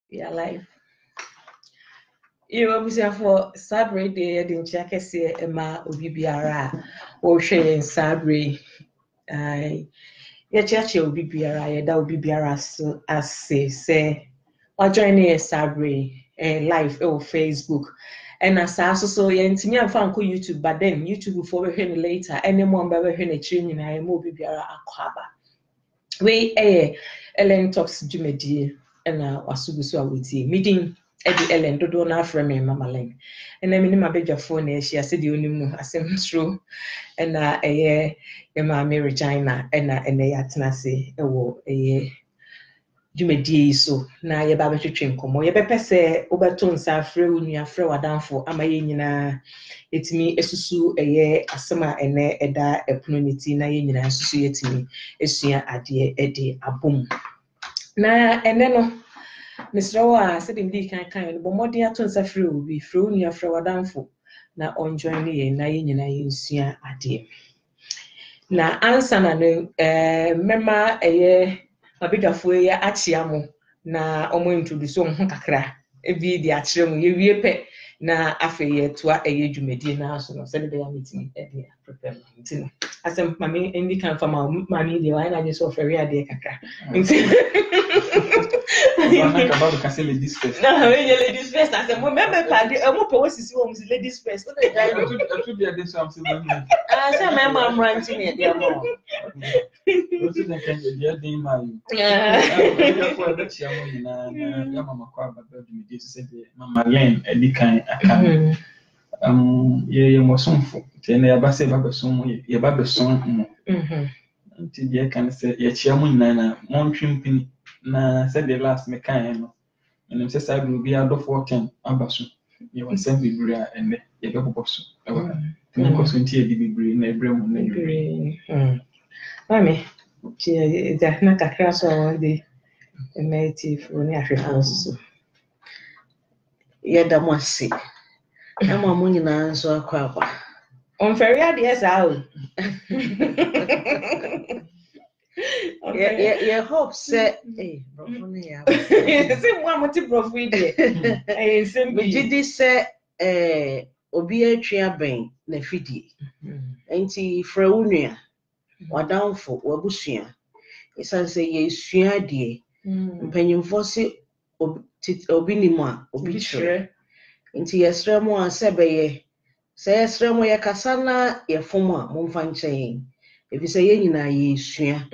your life. You obviously for Sabre Day, the Nchakese Emma Obibiara, or Shay Sabre. Yachachi Obibiara, that Obibiara as say, or joining a Sabre live or Facebook. And as I also and to me, I'm found YouTube, but then YouTube before we hear later, anyone by hearing a training, I am Obibiara Aquaba. We Ellen talks Jumedi and Wasubusu with meeting Eddie Ellen do not frame me, Mamma Len. And I mean, my beg your phone, she said, you know, I said, true. And my Mary China and a Yatanasi, a Jumedi so now your baby to train come. Your pepper say, Obertons are free when you are free or down for Amayina. It's me, a susu, a year, a summer, and a da, a punity, na yin associate me, a sooner a dear, a day, a boom. Na, and then, Miss Rowa said, indeed, kind, but more dear tons are free, will be free when you are free or down for. Na on joining na yin sooner a dear. Na answer na mema a year. Mabega fue ya achiamo na omo introduce ho kakra ebi di achire mu ye wie pe na afa ye toa eye dwumadi na so no se de ya meeting e dey prepare meeting asem mami indi kan fama mami dey why na just offer we ade kakra Like about the castle ladies first. No, ladies first. I said, remember, I'm posting homes ladies first. I should be a day something. I said, I'm ranting it. They're more. What's it can you get the man? Yeah, for the chairman and Yamama Quaba, you said, Mamma Lane, Eddie kind. You must soon for 10 years, but say, Babasson, your Babasson. Until you can say, your chairman, Nana, Montrim. Na said the last mechanic, and I'm says I will be out of 14 abasu. You will send me bria and the Gabosu. Because when tea be green, a brim. Mammy, she does not a crash all the native when I house. Yet I must see. I'm a moon answer a crab. On ferry, yes, out. Yeah, hope say, hey, say one more tip of video. I did this say, Obia Triabain, Nefidi, Auntie Freunia, or down for Wabusia. It's as a ye swear dear, and penny fossil obinima, obituary. Into your stremo and sebeye, say a stremo ya casana, your former, Monfan chain. If you say ye swear,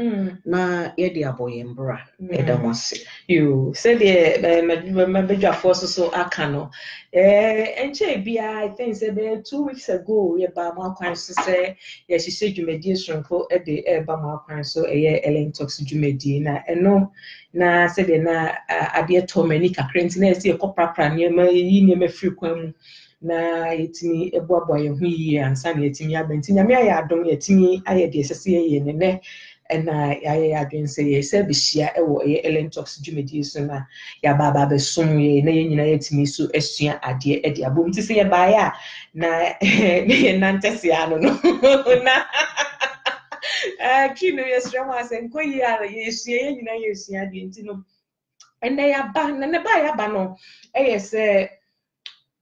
na ye dear boy and bra, Edamasi. You said the your forces so akano. And I think said 2 weeks ago, ye Bama Quans to say, yes, she said you made dear shrinkle at the Bama Quans so a year Ellen talks to Jumedina. And no, na said na a dear Tomanica Crantiness, your copper pran, ye me frequent. Na itimi eboabo ye hu yi ansa na itimi abenti nyame ya adom ye timi aye de sese ye ne na aye adwen se ye se bihia ewo ye Ellen Talks dwumedi so na ya baba be som ye na ye nyina ye timi so asua ade e de abom ti se ye ba ya na ye nantese ano no na kinu ye strema ase nkoyi ara ye asua ye nyina ye asua de nti no ene ya ba na ne ba ya ba no eye se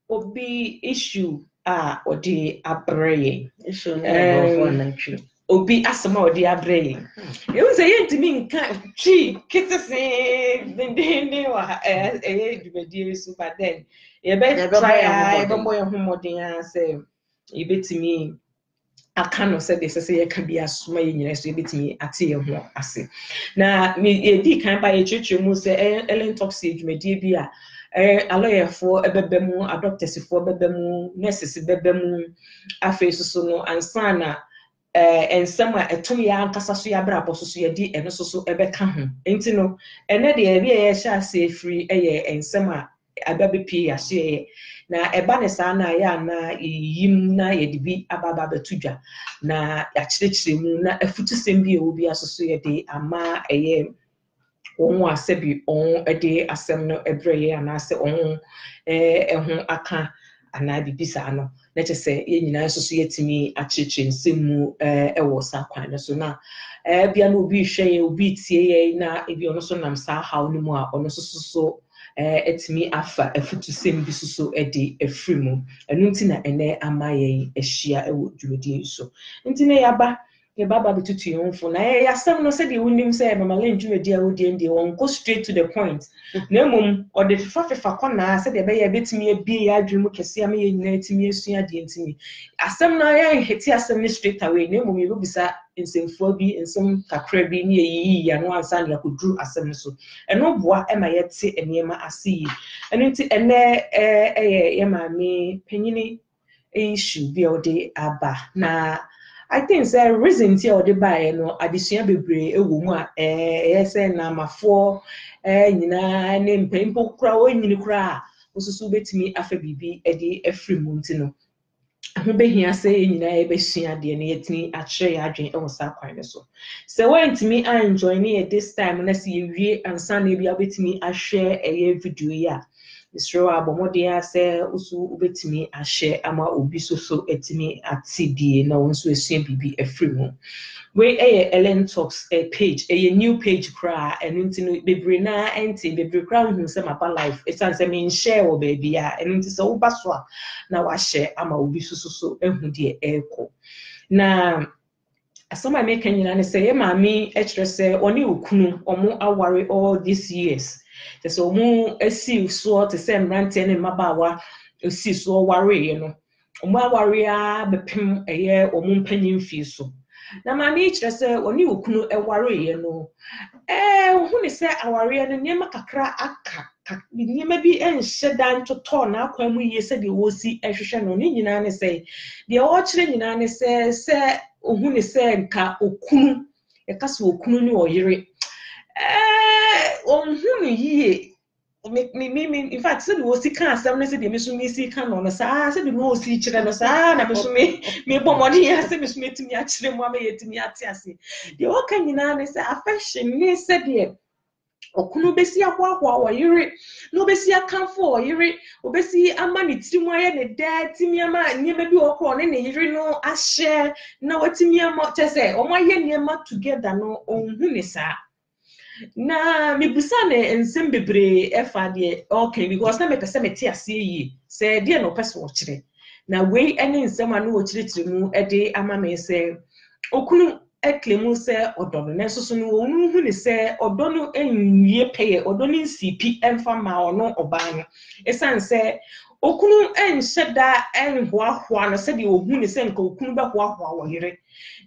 obi issue or the abraye issue obi asama or the abraye you say yet to me chi kitse den wa dubedi so but then you better try e be boy homodin say you betimi aka no say this say you can be asuma nyina so you betimi ate ye ho ase na me di kan ba ye chichu mu say Ellen Talks dwumedi bi a a lawyer for a bebemu, a doctor for bebemu, nurses bebemu, a face so no, and sana, and somewhere a 2 year Casasuya Brabo, so ya di, and also a beckham. Ain't no, and then the idea shall say free a year and summer a baby pea, a say. Na ebanesana ya na yimna yedibi ababa betuja na ya chirichimu na efutu sembi obi associate ama eye on asebi on ede asem no ebreye anase on ehun aka ana bibisa no na che se ye nyina so so yetimi achichi nsemu ewo sa kwan no so na bia no obi hwe ye obi tie ye na ebi ono so nam sa haw no mu a ono so etimi afa efutusem bi so edi efiri mu enu nti na ene amaye ehia ewo dwumadie so nti na yaba baba betutu yonfo na yasam no se de wonim se mama le dwumadie awodie ndi won go straight to the point na mum o de fefa kona se de be ya betimi abie ya adwemu kese am ye nyina etimi esua de ntimi asam na ya heti asam ni straight away na mum yebo bisa nsemfo bi nsem kakra bi ni yi ya no ansa na yakudru asam so eno boa e ma yete enema asi eno nti ene ye maame panyini issue bi odi aba na I think say reason ti odi buy no adesua bebre ewo mu a say na mafo nyina ne mpempo kura onyini kura osusu betimi afa bibi edi efri mu nti no ahobehia say nyina ebesua de ne yetini akire ya adwen ewo sa kwan so se wentimi enjoy ne this time na se yewie ansa na bia betimi ahwe video ya Israel abomodia se usu ubetimi ahye ama obi so etimi atidie na wonso esua bibi efri mu we Ellen Talks page new page kra enu nti no bebre na enti bebre kra hu se mapa life esan se me share wo baby a enu nti se wo baso a na wa share ama obi so ehu de eko na asoma me kanyina ne se ye mami ekire se oni okunu omo aware all these years so omo esi so te se mrante ne mabawa esi so ware ye no omo aware a bepem eye omo mpanyin fi so na mami ekire se oni okunu eware ye no hu ne se aware no nyema kakra aka nyema bi enhye dan toto na akwa mu ye se de wosi ehwehwe no ni nyina ne se de o kire nyina ne se ohu ne se nka okunu ekasa okunu ni oyire ohu ne yie me in fact se de wosi kan asem ne se de mesu mi si kan no sa se de no wosi kire no sa na mesu me bomodi ya se mesu metimi akire mu ama yetimi ate ase de o kan nyina ne se affection ne se de okunu besi akwa oyire no besi akanfo oyire obesi ama ne tirimu aye ne datimi ama nyema bi okro ne yire no ahye na watimi ama tese omo aye nyema together no onhu ne sa na mibusa ne nsem bebre efa de okay because na me pese meti ase yi se de no pese wo kire na we ene nsem anu wo kire tirimu ede ama me se okunu eklemu se odono na soso no onu hu ne se odono enwie peye odono nsipi emfa ma ono oban esan se okunu enhyeda enhoahoa no se de ohu ne se nka okunu behoahoa wo yire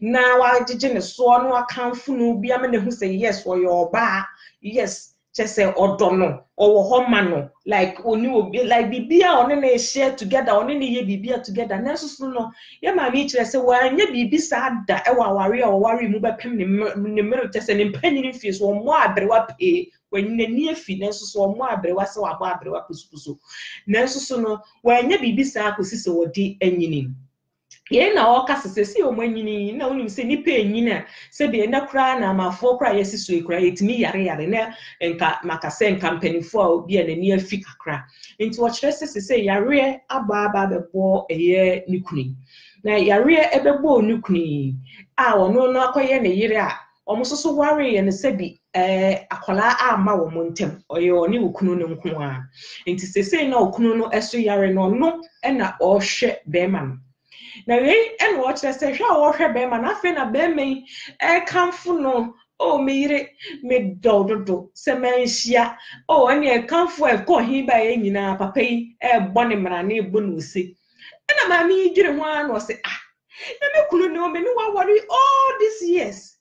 na wagege ne so no akanfo no bia me ne hu se yes wo yo ba yes chese odono owo homa no like oni obi like bibia oni na share together oni na ye bibia together na so no ye ma mi kire se wa nya bibi sa da e wa ware a ware mu bepem ne mero chese ne mpanyini fie so mo abrewa pe wanyina ni afi na so mo abrewa se wa ba abrewa pusupusu na so no wa nya bibi sa akosi se wodi anyini ye na o kasese si o manyini na onim se nipa anyina se be na kra na amafo kra yesiso ekra yetimi yare na enka makase enka mpanifo a obi na ni afi kakra nti wo kire se yare aba bebo eye nikuni na yare ebebo nikuni a ono no akoye na yire a omusoso ware ye ne se bi akola ama wo montem oye oni okunu ne nko a nti se na okunu no eso yare no no na o hwe bema no na we en watch say hwa wo hwe be ma na fe na be me kanfo no o me yire me dododo se menhia o ene kanfo ko hi ba ye nyina papa yi bone mra na ebu no se na ma mi gire ho an o se na me kunu ne o me no wa worry all these years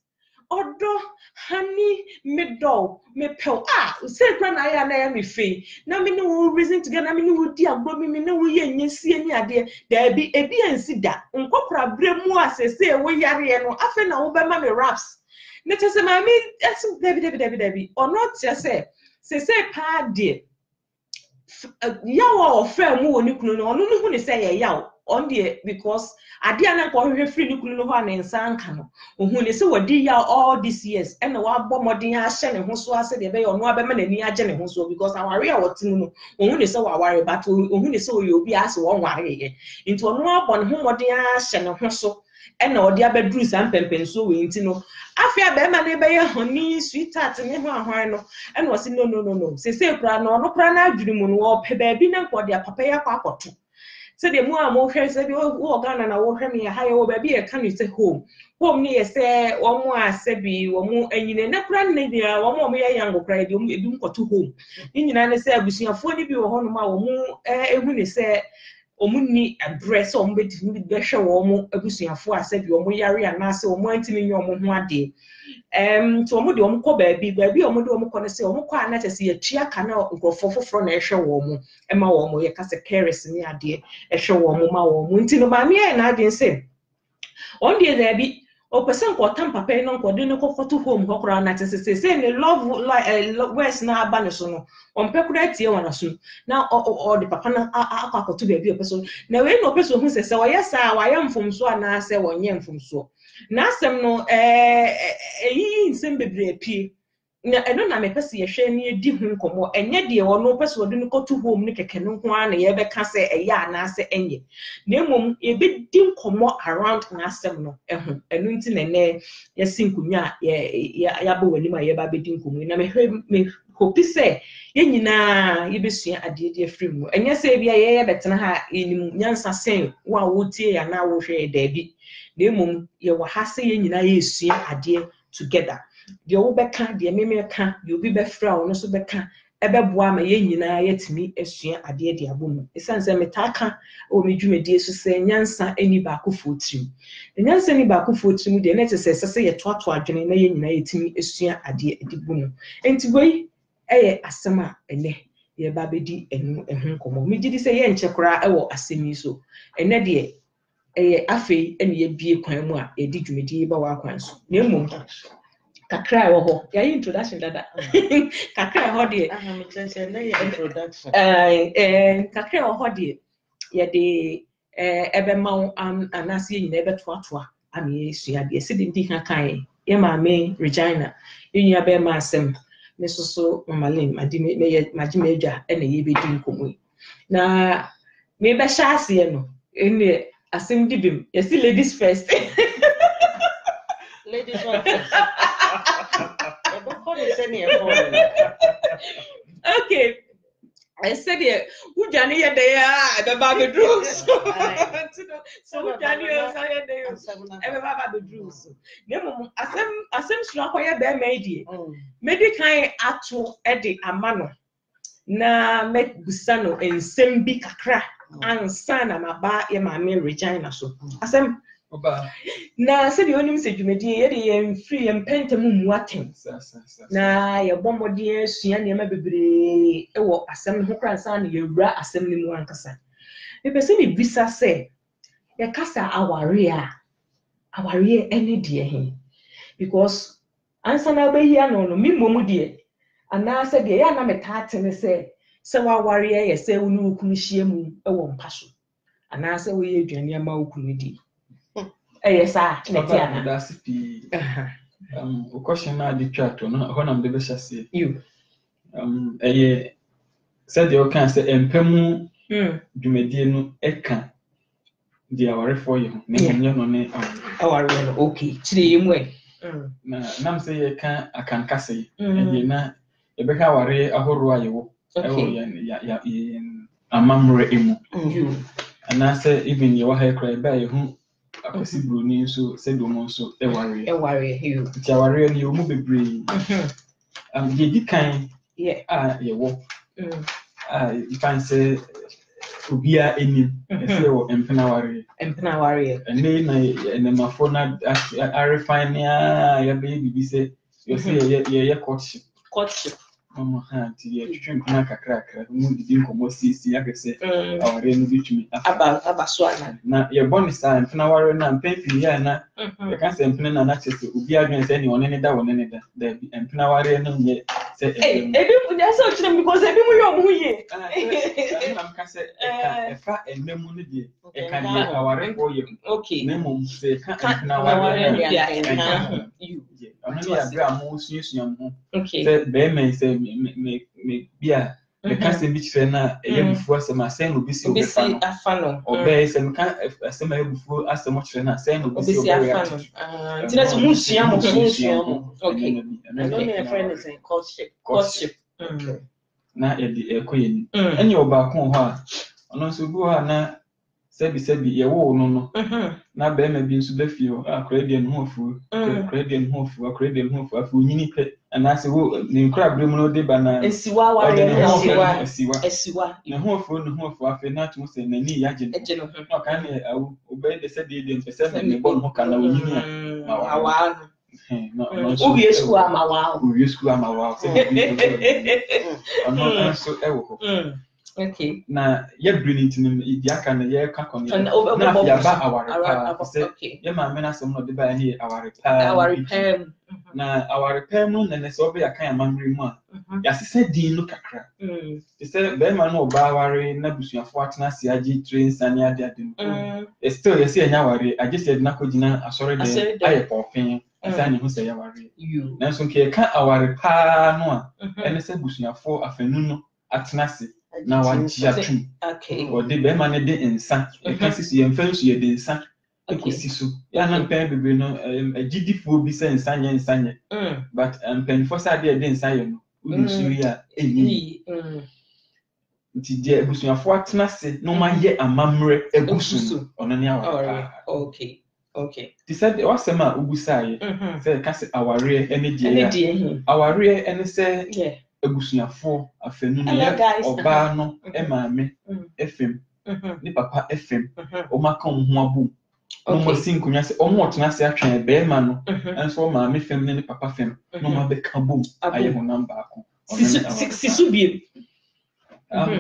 odo hani me do me pel say kra na ya me fe na me no reason to get na me no di agbo me na wo ye nyesie ni ade da bi ebi ansi da nkokora bremu asese wo yare no afa na wo be ma me raps ne tese ma me esu debi or not say pa de yawo ofra mu woni kunu no onu no hu ne say ye yawo on the because ade ana ko hwehwe free ni kunu no ho an nsanka no ohun ne se wodi ya all these years and wa bo modin ya hye ne ho so ase de be yo no abema nani age ne ho so because aware a wotimu no ohun ne se wa ware but ohun ne se o yobi ase wo ware ye into no abo ne ho modin ya hye ne ho so and or the abedru sam pempen so we ntino afia be ma na be ye honey sweetheart ne ho ahwan no and was no say kra no kra na adwiri mu no wo pe ba bi na nko de papa ya kwa akoto say the mu am wo hwe say wo Ghana na wo hwe me ha ye wo ba bi e ka no say home ni say wo mu asebi wo mu anyine na kra ne dia wo mu ye yango kra di ebi nkoto home ni nyina ne say abusuafo ni bi wo ho no ma wo mu ehu ne say omunni address ombetimi be hwe wo mu abusuafo asebi wo mu yare anase wo mu antimi nyi wo ho ade so omu de omu ko baabi omu de omu ko ne se omu ko ana tese ye tua ka na nkrofo foforo na ehwe wo mu ema wo mu ye ka se carers ni ade ehwe wo mu ma wo mu nti no ma me na ade nse on de there bi o person ko tam papa no ko de no ko to home ko kra na tese se ne love west na aba ne so no on pe kura tie wana so na o de papa na akwa to baabi o person na we no person hu se wa yesa wa yam fomso ana se wonye mfomso na asem no eyi nsem bebre pie na eno na me pese ye hwe ne edi hu nkomo enye de wo no pese wo de no kotu home ne keke no ho ana ye be ka se eya na se enye na emom e be di nkomo around na asem no ehu enu nti na ne ye sinkunya ya bo wani ma ye ba be di nkomo na me hwe me hope se ye nyina ye besua ade de afri mu enye se bia ye betena ha enim nyansa sen wa wo tie ya na wo hwe da bi na emom ye wa ha se ye nyina ye esua ade together de wo beka de meme ka de obi befra wo no so beka ebeboa ma ye nyina yetimi esua ade de abom esanse metaka o medwumedi so se nyansa eni ba akofo trim nyansa eni ba akofo trim de na tese se ye toato adwene na ye nyina yetimi esua ade de bom enti boy eye asema ene ye ba bedi enu ehun komo me gidi se ye nchekora ewo asemi so ene de afei ene ye bie kwan mu a edi dwumedi ba wa kwan so na emom kakra wo ho ya introduction dada kakra ho de me tell na ya introduction kakra ho de ye de ebe ma anase ye nyina ebe toatoa ami esua de se de ndi kan ye ma me Regina enya be ma asem me soso mama Lim adi me ye majima edwa na ye be di nkomu na me be sha ase no ene asem di bim ye see ladies first ladies first okay I said it who jani ye dey be ba be drugs so who jani ye say dey e be ba be drugs na mum asem sura ko ye be medi medical ato e de amano na me busano ensem bi kakra ansa na maba ye ma me Regina so asem oba na se de onim se dwumedi ye de ye free ye mpenta mu atem na ye bombodi esua ne ma bebre e wo asem ho kransa na ye wura asem ne mu ankasa me pese me bisa se ye kasa aware ene de he because ansa na be hia no mi momu de ana se de ya na metate ne se wa aware ye se unu okunu hie mu e wo mpaso ana se wo ye aduane ama okunu di yes ah netiana that's pi o question na di chato no ho nam de be hyase you said you can say empemu dwumedie no eka di aware for you na nyo no ne aware no okay chire yemu na nam say ye kan akankase na e be ka aware ahoro ayewo ya amamre emu ana say even you wa ha cry by hu akosi broni so said o mo so e ware you ti aware ni o mu bebre ye di kan ye wo you can say ubia eni say o empena ware na mafo na refine ya be bibi say you say ye courtship mama ha ti ye twetwe na kakra mu di nkomo sisi ya kese aware no bitumi aba so ana na ye boni sa empena ware na mpepi ya na ye kan say empena na chese ubia adwen say ni one ne da empena ware no nye say ebi unya so chire because ebi mu yo mu ye na kan say efa enemu ne die e kan ye aware ko ye okay na mo say kan empena ware ya you ono ya bra mo susu mo okay say be me say me bia the casting beach fair na before some asem obi si obi fan afano obey some can asem before as much fair na asem obi si obi afano ntina so musua mo okay I don't know if friend is in courtship okay na e di ekoyeni enya oba ko ho a ono so bu ha na sebi ye wo no na be ma bi nso be fie a credit no hofu credit no hofu afu nyini pe na se wo ni nkra bre mu no de bana esiwa ware esiwa ne hofu afi na tu se na ni yaje no ka ne awu obe de se de mpese na me bon ho kana wo nyini a awa no ubi esku ama wa se ono so e wo okay na ye brilliant ni idi aka na ye ka kon na ya ba aware se ye ma me na sem no de ba ni aware pa na aware pa mu na se obi aka ya mamri mu a ya se din no kakra se be ma no ba aware na busuafo atena se agi train sane ade no still ye se enya aware agi se na kogina asore de aye pofin asani hu se ya aware na so ke ka aware pa no a ene se busuafo afanu no atena se na wajia tu okay o de be ma ne de insa e kan sisi ye mfa nsu ye de insa ekosi so ya na mpa bebe no agidifo bi se insa nye but mpanifo sa de insa ye no udi suri a enyi nti de ebusuafo atena se no ma ye amamre egusu ono ne aware okay ti said wasema ugusa ye se ka se aware ene die aware ene se ebusuafo afenu ne oba no maame efem ni papa efem o maka ho abu no mo sinkunya se o mo otena se atwen be ma no enso maame fem ne papa fem no ma be ka bom aye ho namba ako sisu biem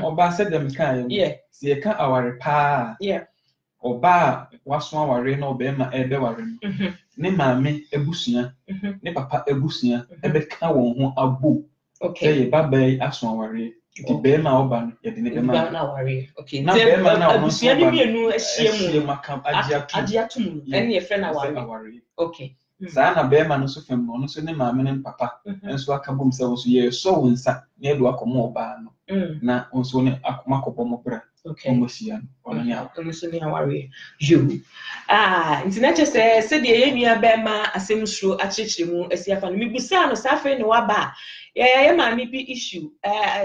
oba se dem kan ye se e ka aware pa oba waso aware na oba ma ebe ware ne maame ebusua ne papa ebusua ebe ka won ho abu okay ye babai aso aware ti be ma oba no ye de ne be ma na aware okay na be ma na ono so ni mienu ahia mu makam agiatum ene ye fe na aware okay sa na be ma no so fem no so ne maame ne papa enso aka bom se wo so ye so wonsa na edu akomo oba no na onso ne akoma kopomo bra okay omosia ono nya ono so ni aware you internet se de ye nua be ma asem suro akyekire mu asiafa no mibusa no safe ne waba ye ma mi bi issue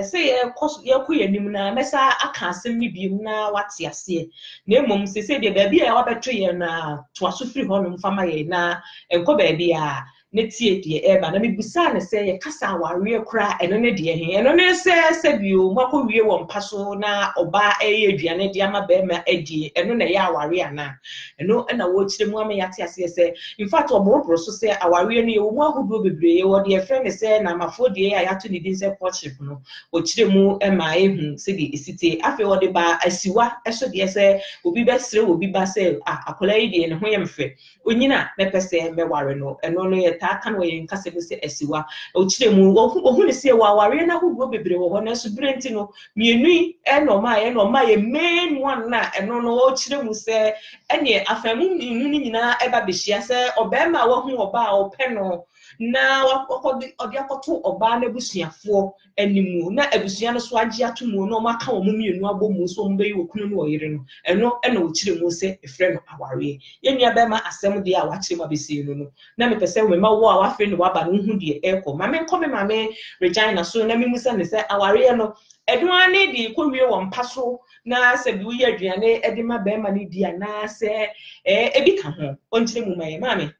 say ye ko yanim na mesa aka asem ni bi na wate ase na emom se de ba bi ya wabeto ye na to aso firi ho no mfama ye na enko ba bi a ne tie de eba na mibusa ne se ye kasa aware kura eno ne de he eno ne se bio mako wie wo mpaso na oba eye aduane de ama ba ma adie eno na ye aware ana eno na wo kire mu ama yate ase se in fact oboroboro so se aware no ye wo mu ahodo bebre ye wo de efre ne se na mafo de ya yato ne din se courtship no wo kire mu ma ehu se de esite afi wo de ba asiwa eso de se obi be sire obi ba se akola yi de ne ho ye mfe onyina me pese me ware no eno no ye ta kan wo ye nkase se asiwa wo kire mu wo ne se wo aware na ahodo bebre wo ho na so brenti no mienu eno ma ye main one na eno no wo kire mu se enye afamu ni nyina eba behia se obema wo hu oba a openo na wakodi akoto oba na busuafo animu na abusua no so age atomu no maka wo mienu abomu so mbeyi okunu no oyire no eno wo kire mu se efre no aware yenua bema asem de a wakire ma besi no na me pese we ma wo a wafe no waba no hu de eko ma me nkome ma me Regina so na me musa ne se aware no eduane di kowie wo mpaso na se bi uye aduane edima be ma ni dia na se ebi ka ho onkyere mu maye mame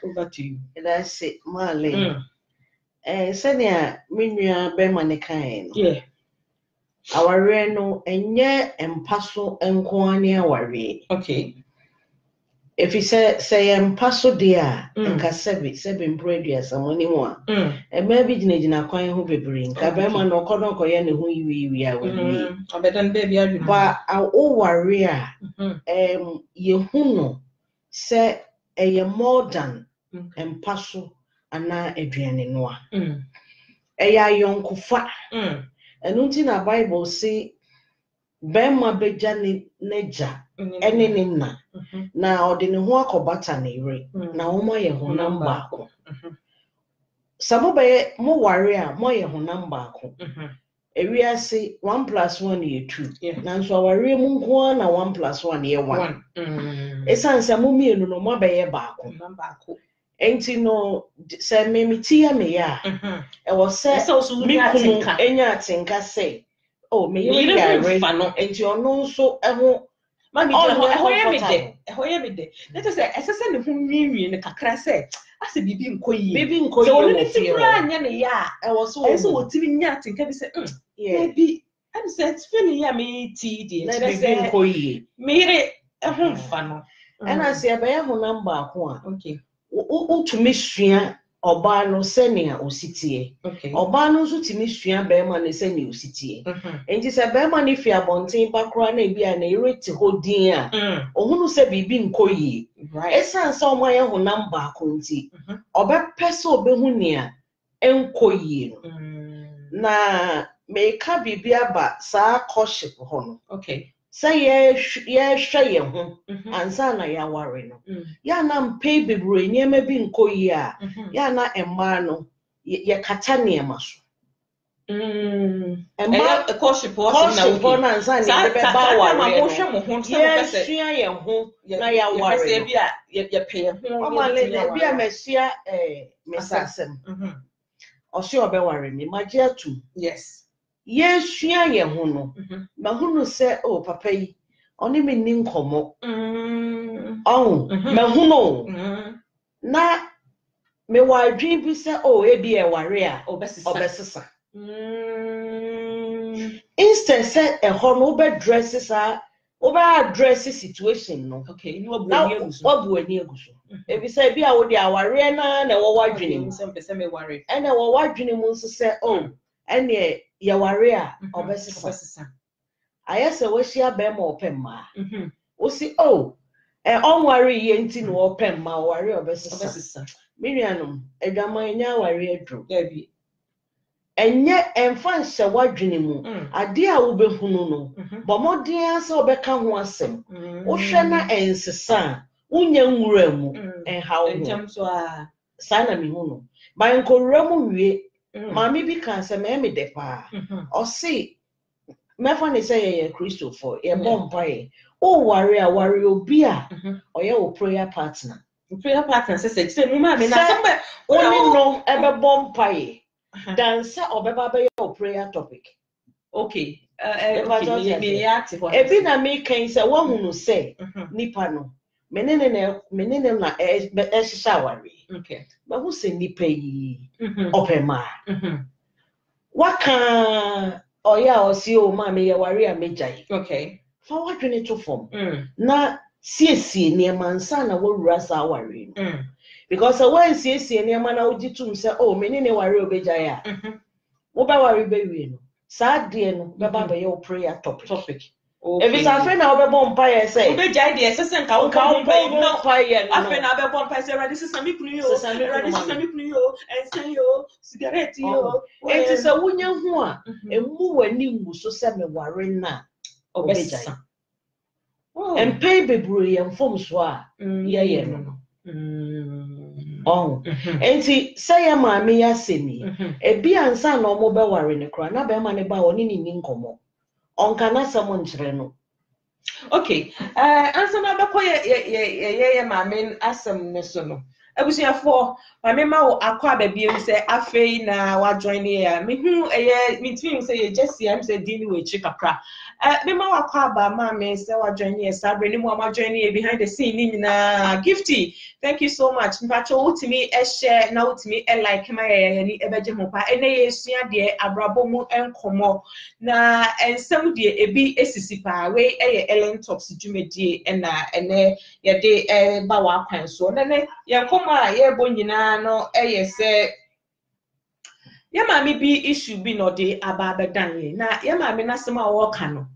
over to you that's it Marlene senia menua be ma ne kan no aware no enye empaso enko ani aware okay if you say empaso dia nka sebi mpredua samoni ho a ma bi gina kwan ho bebre nka be ma no kodo ye ne ho yiwi a wani obedan be bia dwuma ba o ware a ye hu no se eye more than empaso ana aduane no a eya yonkofa enunti na Bible say be ma beja ne neja ene ne na na odi ne ho akobata na ire na wo mo ye ho namba ako sabo be mo ware a mo ye ho namba ako ewiase 1 + 1 is 2 nanso aware mu nko na 1 + 1 is 1 esansa mu mienu no mo abaye baako enti no se memiti me ya e wo se mi kunu enya atenka se oh me yiri gare enti ono nso eho mami eho me de let us say esese ne ho nwiwi ne kakra se ase bibi nkoyi so oni ni tikura anya ne ya e wo so wo timi nya atenka bi se bi and said feeling ya me ti di na bibi nkoyi me yiri eho mfa no and I say be ho number ako a okay utumi sua oba no senia ositie oba no nso timi sua be ma ne senia ositie enti se be ma ne fi abonten bakra na bia na ireti hodin a ohunu se bibi nkoyi esan se omo ye ho number akonti obepese obehu ne a enkoyi na meka bibi aba sa courtship ho no okay say ye hwe ye ho ansa na ya ware no ya na mpe bebro nyema bi nkoyi a ya na emma no ye kata niema so emma courtship na ansa na be ba ware ma bo hwe mo ho so be se ye ho na ya ware se bia ye pe ho o ma le bia mesia mesasem osi obe ware mi maji atu yes yesua ye ho no ma hunu se oh papa yi oni me ni nkomo ma hunu na me wadwin bi se oh e bi e ware a obesesa instead se e ho no be dress sa obe address situation no okay ni obu ani eguso e bi se bi a wo de aware na wo wadwin mu se pese me ware e na wo wadwin mu nso se oh ene ya ware a obesesa ayese wo hia be ma opemma wo si oh onware ye nti no opemma ware obesesa mirianum edwaman nya ware adro gabi enye emfa nhye wadwene mu ade a wo behunu no bomodin ase obeka ho asem wo hwe na ensesa unya nwura mu enhawo entamso a sana mi hunu ba nkorura mu wie mami bi kan se me de pa o si me fa ne say ye Christopher ye bompae o ware a ware obi a o ye o prayer partner say mu ma me na say oni no ebe bompae dan say obeba be your prayer topic okay ebi na me kan say wo hunu say nipa no menene na ehisa ware okay ba hu say nipa yi opema waka oya osi o ma me ye ware a mejai okay fa wadwene to form na siesie ne mansa na wawura sa ware because when siesie ne ma na ogitum say oh menene ware obejai a wo ba ware be wie no sa de no be ba be your prayer topic if it's a friend na obebo mpaye say obejai de sesen ka mpaye no afen na obebo mpaye say ready sesen mi kunu yo ready sesen mi kunu yo ensen yo cigarette yo enti say wunya hu a emu wani ngu so say me ware na obejai mpaye bebru ye mfom so a ye no enti say ya maame ya semi ebi ansa na omo be ware ne kra na be ma ne ba oni ni nkomo onka na someone nkyere no okay ansa na be koye ye maame asem ne so no abusuafo maame ma wo akwa babiem se afei na wa join here me hu eye me twin se ye Jesse am se dini we chi kakra me ma wa kwa ba maame se wa join here sabre ni mo ma join here behind the scene ni na Gifty thank you so much mpacho utimi share na utimi like ma ye ni ebeje ho pa ene ye sua de abrabo mu enkomo na ensem de ebi esisi pa we eye Ellen Talks dwumedie na ene ye de ba wa kwan so nene ye koma ye bo nyina no eye se ye maame bi issue bi no de aba bedan ye na ye maame nasem a wo ka no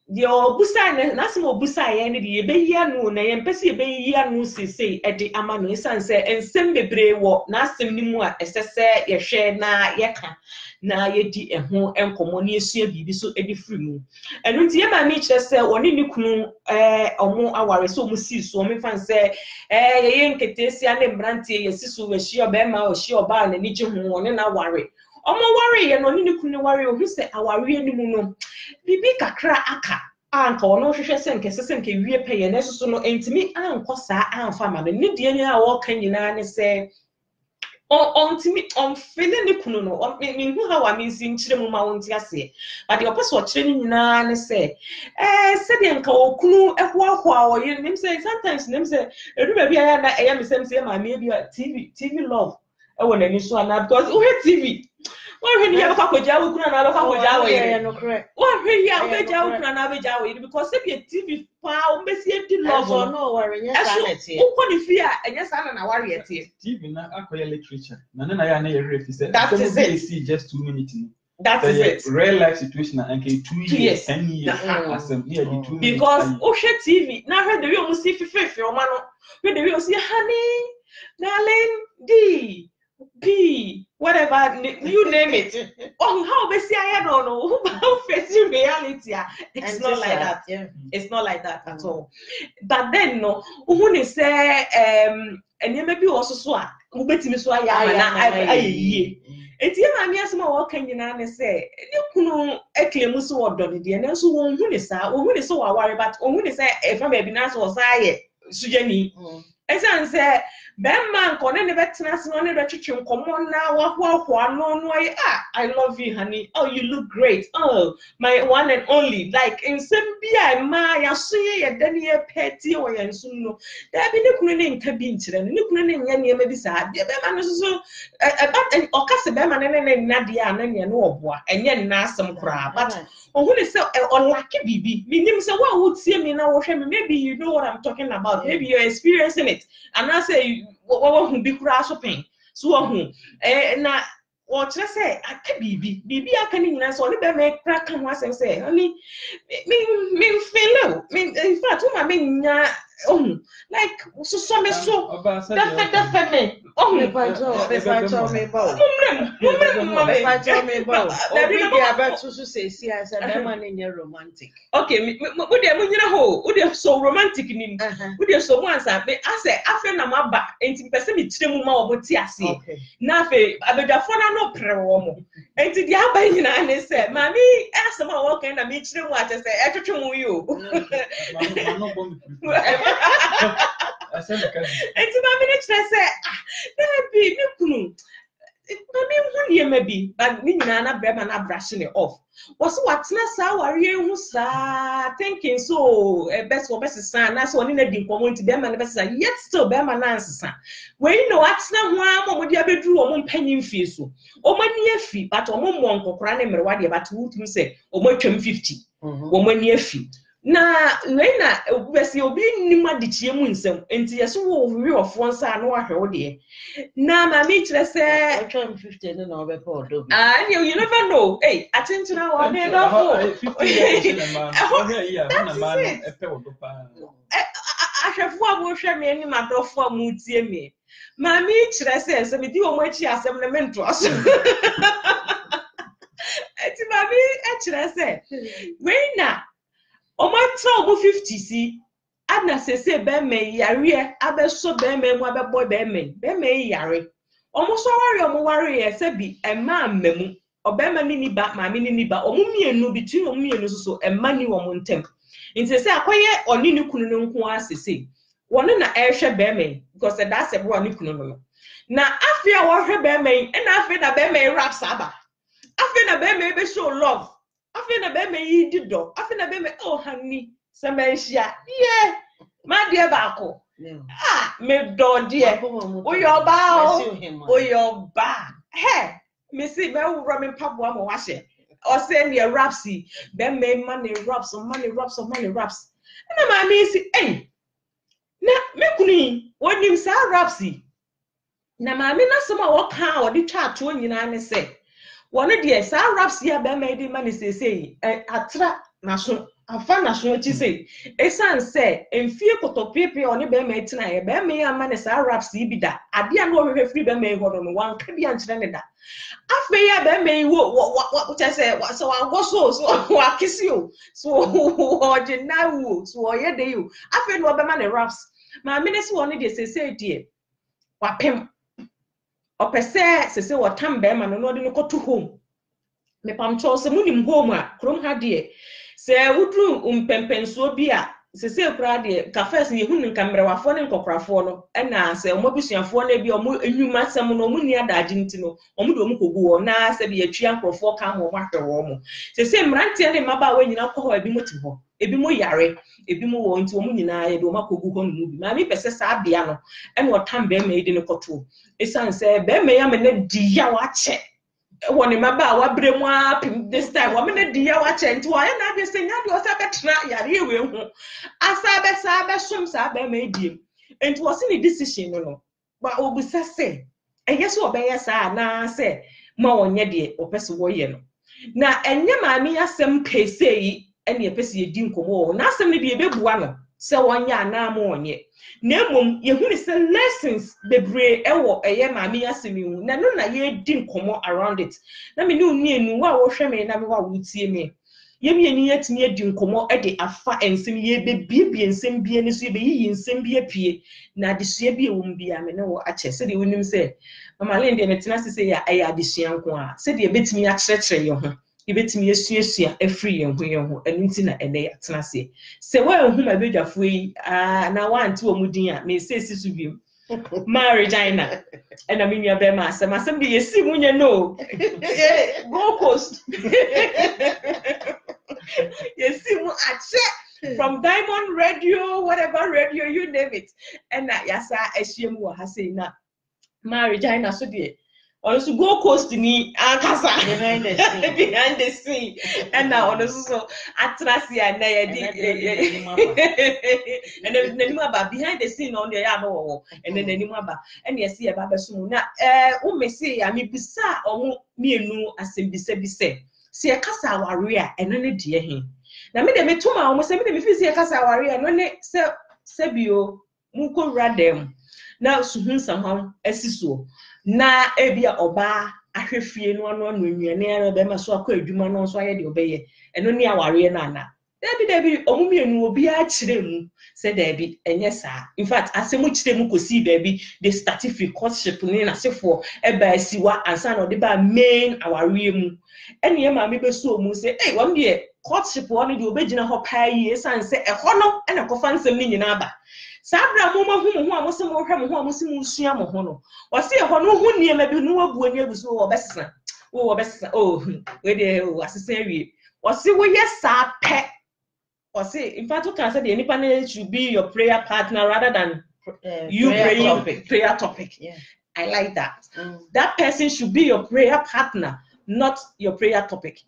the obusa na sem obusa ye ne de be yi anu na ye mpese be yi anu sese e de ama no esanse ensem bebre wo na asem ni mu a esese ye hwe na ye ka na ye di eho enkomo na esua bibi so edi free mu enu nti ye maame kire se woni ni kunu omo aware so mu si so me fan se ye nkete sia ne mbrantie ye si so we hia be ma o hia oba na ni je ho woni na ware worry and on in the worry who say our really muno. Bibi kakra aka. Anka ono hwehwe se nke sese nke wie peye na so no entimi anko saa anfa ma no ne die ni a wo kan nyina ne se ontimi on fele ne kunu no me hu ha wa me si nkyire mu ma wonti ase but the opposite o kyire ni nyina ne se se de nka okunu ehwa wo ye nim say sometimes nim say edu ba bia na eya me sem say ma me bia TV love e wo na ni so na because we TV why when you have a jaw kuna na ba ko jaw ye no correct why when you have a jaw kuna na ba jaw ye because if you TV pa o be see di love no worry yes sanity o ko ni fear enya sa na worry at TV na akoya literature na na ya na ye refi say that is it see just 2 minutes that is it real life situation and 2 years 10 years asem here the 2 minutes because o she TV na heard the way o see fifi o ma no when the way o see honey darling B, whatever you name it. Oh, how we see I don't know. How facing reality? It's not like that. Yeah. It's not like that at all. But then no, when they say and you maybe also so who bet me so I ye. Eti ma mi asema wo kan nyina ne say ne kunu eklemu so wodon de na so won hu ne sa wo hu ne so wa ware but wo hu ne say e fa ba bi na so sa ye sujani. Esan say Bemman kone ne betena se no ne betwetwe nkomo na wahwahwa no I love you honey. Oh, you look great. Oh, my one and only. Like in sembia ma ya so ye de ne peti o ye nso no. Da bi ne kunu ne nka bi nkyere ne kunu ne nya ne ma bi sa de bemma no so but okase bemma ne na de a na ne no oboa enye na asem kura but ohun ne se olake bibi minim se wa wo tie mi na wo hwe me maybe you know what I'm talking about. Maybe you're experiencing it and I say what who be crash pain so who na what say aka bibi aka ni nyina so ne be make crack kan wasem say honey me feel in fact woman me nya like so me so that me me pajo me bow obi dia betu so say see as a man in romantic okay me dey munyina ho we dey so romantic ni we dey so once I say afa na maba enti pese me kire mu ma oboti ase na afa abedafo na no pre wo mo enti dia ba nyina ne say mami asema wo kan na me kire mu ate say etwetwe mu yo enti mami ne kire say na bi me kunu mami hu ne ma bi but ni nyina na brema na brushing it off was what na sa ware hu sa thinking so best for best san na so oni na di nkomo nti be ma na best yet still be ma na ansesa we know what na ho am mo dia beduru o mo mpanyin fie so o mani afi but o mo mo nkokora na mrewa de but wutum say o mo twam 50 o mani afi na we na obesi obi nima de chie mu nsem enti yeso wo wi ofo nsa na wa hwe de na ma mi kire say 50 na obepa odobi you never know hey attention wa de do fo 50 years na ma epe odopa ahwefo abo hwe me ni madofo amu tie me ma mi kire say se me di o mo achi asem na mento aso eti ma mi kire say we na o ma tra obo 50 si adna sese be me yare abeso be me mu abebo be me yare o mo so ware ye se bi ema amemu obema ni ba ma mi ni ba o mu mienu between o mu mienu so ema ni wo mo ntem nti se akoye oni ni kunu no nko asese woni na ehwe be me because that se bro ni kunu no na afia wo hwe be me na afia na be me rap saba afia na be me be show love afia na be me yi dido afia na be me oh honey semenhia yeah ma dia ba ko me do dia oyoba he me see me wura me paboa mo wahye o say ne rapsi be me money raps na ma me see eh na me kuni wonim sa rapsi na ma me na so ma wo kan wo di twa to nyina ne say woni de sa rapsi ya be me di mani say atra na so afa na so chi say esan say emfie kotopepe oni be me tina ye be me ama ne sa rapsi bi da ade a no hwehwe free be me hodo no wan ka bi ankyere ne da afa ya be me wo say so wan go so wa kisi o so o jina wo so o ye de you afa no be ma ne raps ma me ne se woni de say de wa pem opese se wotam be ma no de no koto home me pam cho se munim home a krom ha de se wudru umpempenso bi a se kura de cafes ye hunu nkamrewafo ne nkokrafo no na se omobusuafo na bi omo enwuma sem no omo ni adaje ntino omo de omo kogu wo na se de yatwa nkrofo ka ho mahwe wo mo se mrantie ne maba wa nyina kɔ ho ebi mo ti ho ebi mo yare ebi mo wo nti omo nyina ye de omo kogu ho no bi ma mi pese sa bia no ene otam be ma edi ne koto esan se be ma ya me ne di ya wa che woni maba wa bremu apim this time wa me ne di ya wa che nti wa na de se nya de o sa betra yare ewe hu asa be som sa be ma edi nti wo se ni decision no ba obusa se yes wo be yes na se ma wonye de opese wo ye no na enye ma mi asem pese yi ene epese ye di nkomo na asem ne de ebebua no se wonye ana ma wonye na emom ye hu ni se lessons bebre ewo eye ma mi asem hu na no na ye di nkomo around it na me ni unu wa wo hwe me na me wa wutie me ye mi eni yetimi edi nkomo e de afa ensem ye bebie ensem bie ni so ye be yi ensem bie pie na adesua bie wo mbia me ne wo ache se de wonim se mama lende me tena se ya aya adesua nko a se de betimi a kyerɛkyerɛ ye ho ibetimi esuasua afiri ye ho enu nti na ene ya tena se wa hu ma bedwafo yi na wa anti wo mudin a me se si so biem Regina and I mean your bema asem de yesi munye no Gold Coast yesi mu ache from Diamond Radio whatever radio you name it and na yasa ehiem wo ha sei na Regina so de also Gold Coast ni ankasa behind the scene and now also atrasi and na and then nima behind the scene on the ya no and then nima ba and yes e ba beso na o me say ya me bisa omo mienu asem bisa se e kasa aware a eno ne de he na me de metuma omo se me de me fi se e kasa aware a no ne se bio mu ko radem na suhun samham asiso na ebia oba ahwefie no no nnuane ara be ma so akọ adwuma no so aye de obeye eno ni aware na ana Debi omumienu obi a kire mu se debi enye sa in fact asemu kire mu kosi baby they started free courtship ni na sefo eba asiwa ansa no de ba main aware mu ene ma me beso mu se wam de courtship one de obegina ho pa yi san se eho no ena kofa nsem ni nyina ba sabra mo ma hu mo a mo se mo hwe mo ho a mo se mo sua mo ho no wase eho no hu nie ma bi no abu ani aguso wo besesa we de asesa wie wase wo yesa pe in fact, you can say the any should be your prayer partner rather than you praying prayer topic. Yeah. I like that. That person should be your prayer partner, not your prayer topic.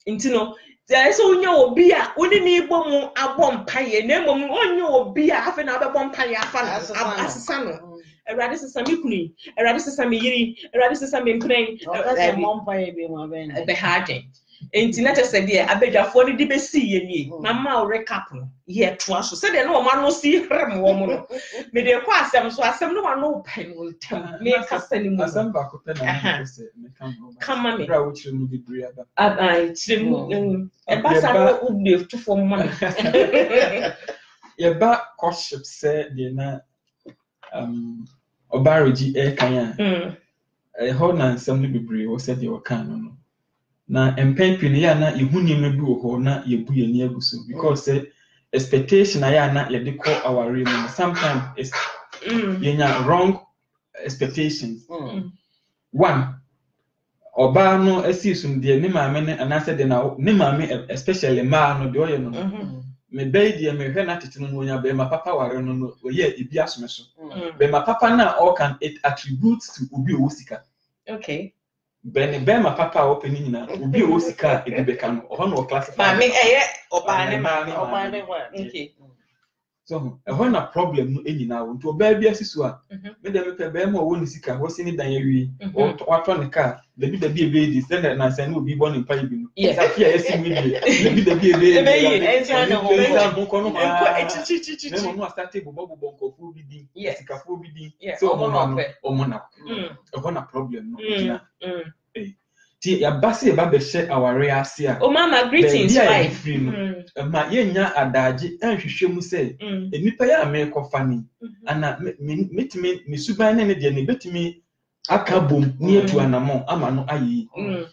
You know, there is only obia, only need bomu abom paye, name only obia half an hour bomb paye, asano. A radis samikuni, a radis samiri, a radis samin, a mom paye be my ben. Be harding. Internet said there abedwafo de be see ye ni na ma recap no ye toa so said no ma no see rem wo mo no me de kwa asem no ma no pen wo tem me kasa ni mo asem ba ko pe na se me kan no kama me bra wo chire mu de bri aba chire mu e ba sa no u de to for mo ye ba courtship say de na obareji e kan ya ho na asem no bibri wo said de wo kan no na empempi ne ya na ehuni mebi wo ho na yebu ye ni aguso because expectation ya na ye de call our room sometimes it's yenya wrong expectations. One oba no asisum de ne maame ne anase de na ne maame especially ma no de oye no me be de me hwe na tete no onya be ma papa ware no oye ebi asomeso be ma papa na all can it attributes to obi owusika. Okay. Ben ma papa opening na obi o sika edibeka no ho no classify ma me oba ne okay so ho na problem no enyina wo nto oba bia siso a me dem pe be ma wo ni sika wo si ni dan yawi o wato ne car dabi ebe di send na say no obi born in pipe no say fear esi mi di dabi ebe enza na ho ko no ma echichichichi me mo start bobo nko fu bi di sika fu bi di so o mo na ho na problem no ti ya basi ba be share aware ase a o mama greetings wife ma yenya adaje anhwehwemu say enipa ya me kofa ni ana metimi me suban ne de ne betimi aka bom ni etu anamo ama no ayi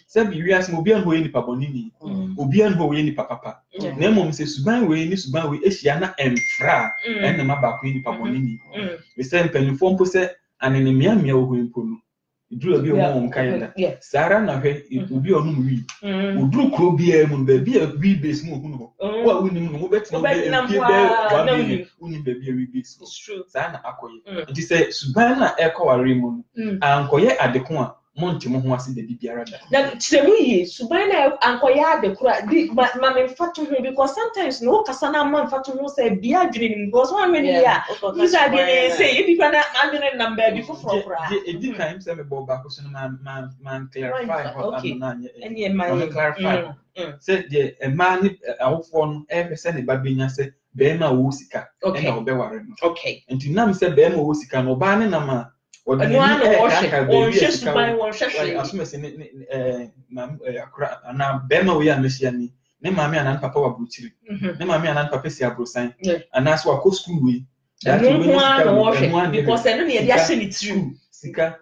se bi wiase mo bia no we ni pabonini obi an ho we ni papa na mom se suban we ni suban we ehia na emfra en na maba ko ni pabonini we se mpanifo mpo se anene mia wo ho mpo no iduru bi o mo nkaida sara na hwe obi onum wi oduru kro bia mu ba bia wi base mu hu no wa unim no mo betina be unim ba bia wi base sa na akoye nti se suban na ekoware mu no ankoye adeko a monti mo ho ase da biara da na tsemu yi suban na ankoye adeko ma me fatu ho because sometimes no kasa na man fatu ho say bia adwene ni because one many ya is adwene say e bi na adwene number bi foforo kra e time say me bo ba ko so man clarify what am na nye any man clarify say the man ni awofo no e say ne ba benya say be ma wo sika e na obeware no okay enti na me say be ma wo sika no ba ne na ma no asumese na akura na bema we ya mehia ni ne maame anan papa wa bruchiri ne maame anan papa si abrosan anas wa ko school we that we no because eno ne dia hye ni true sika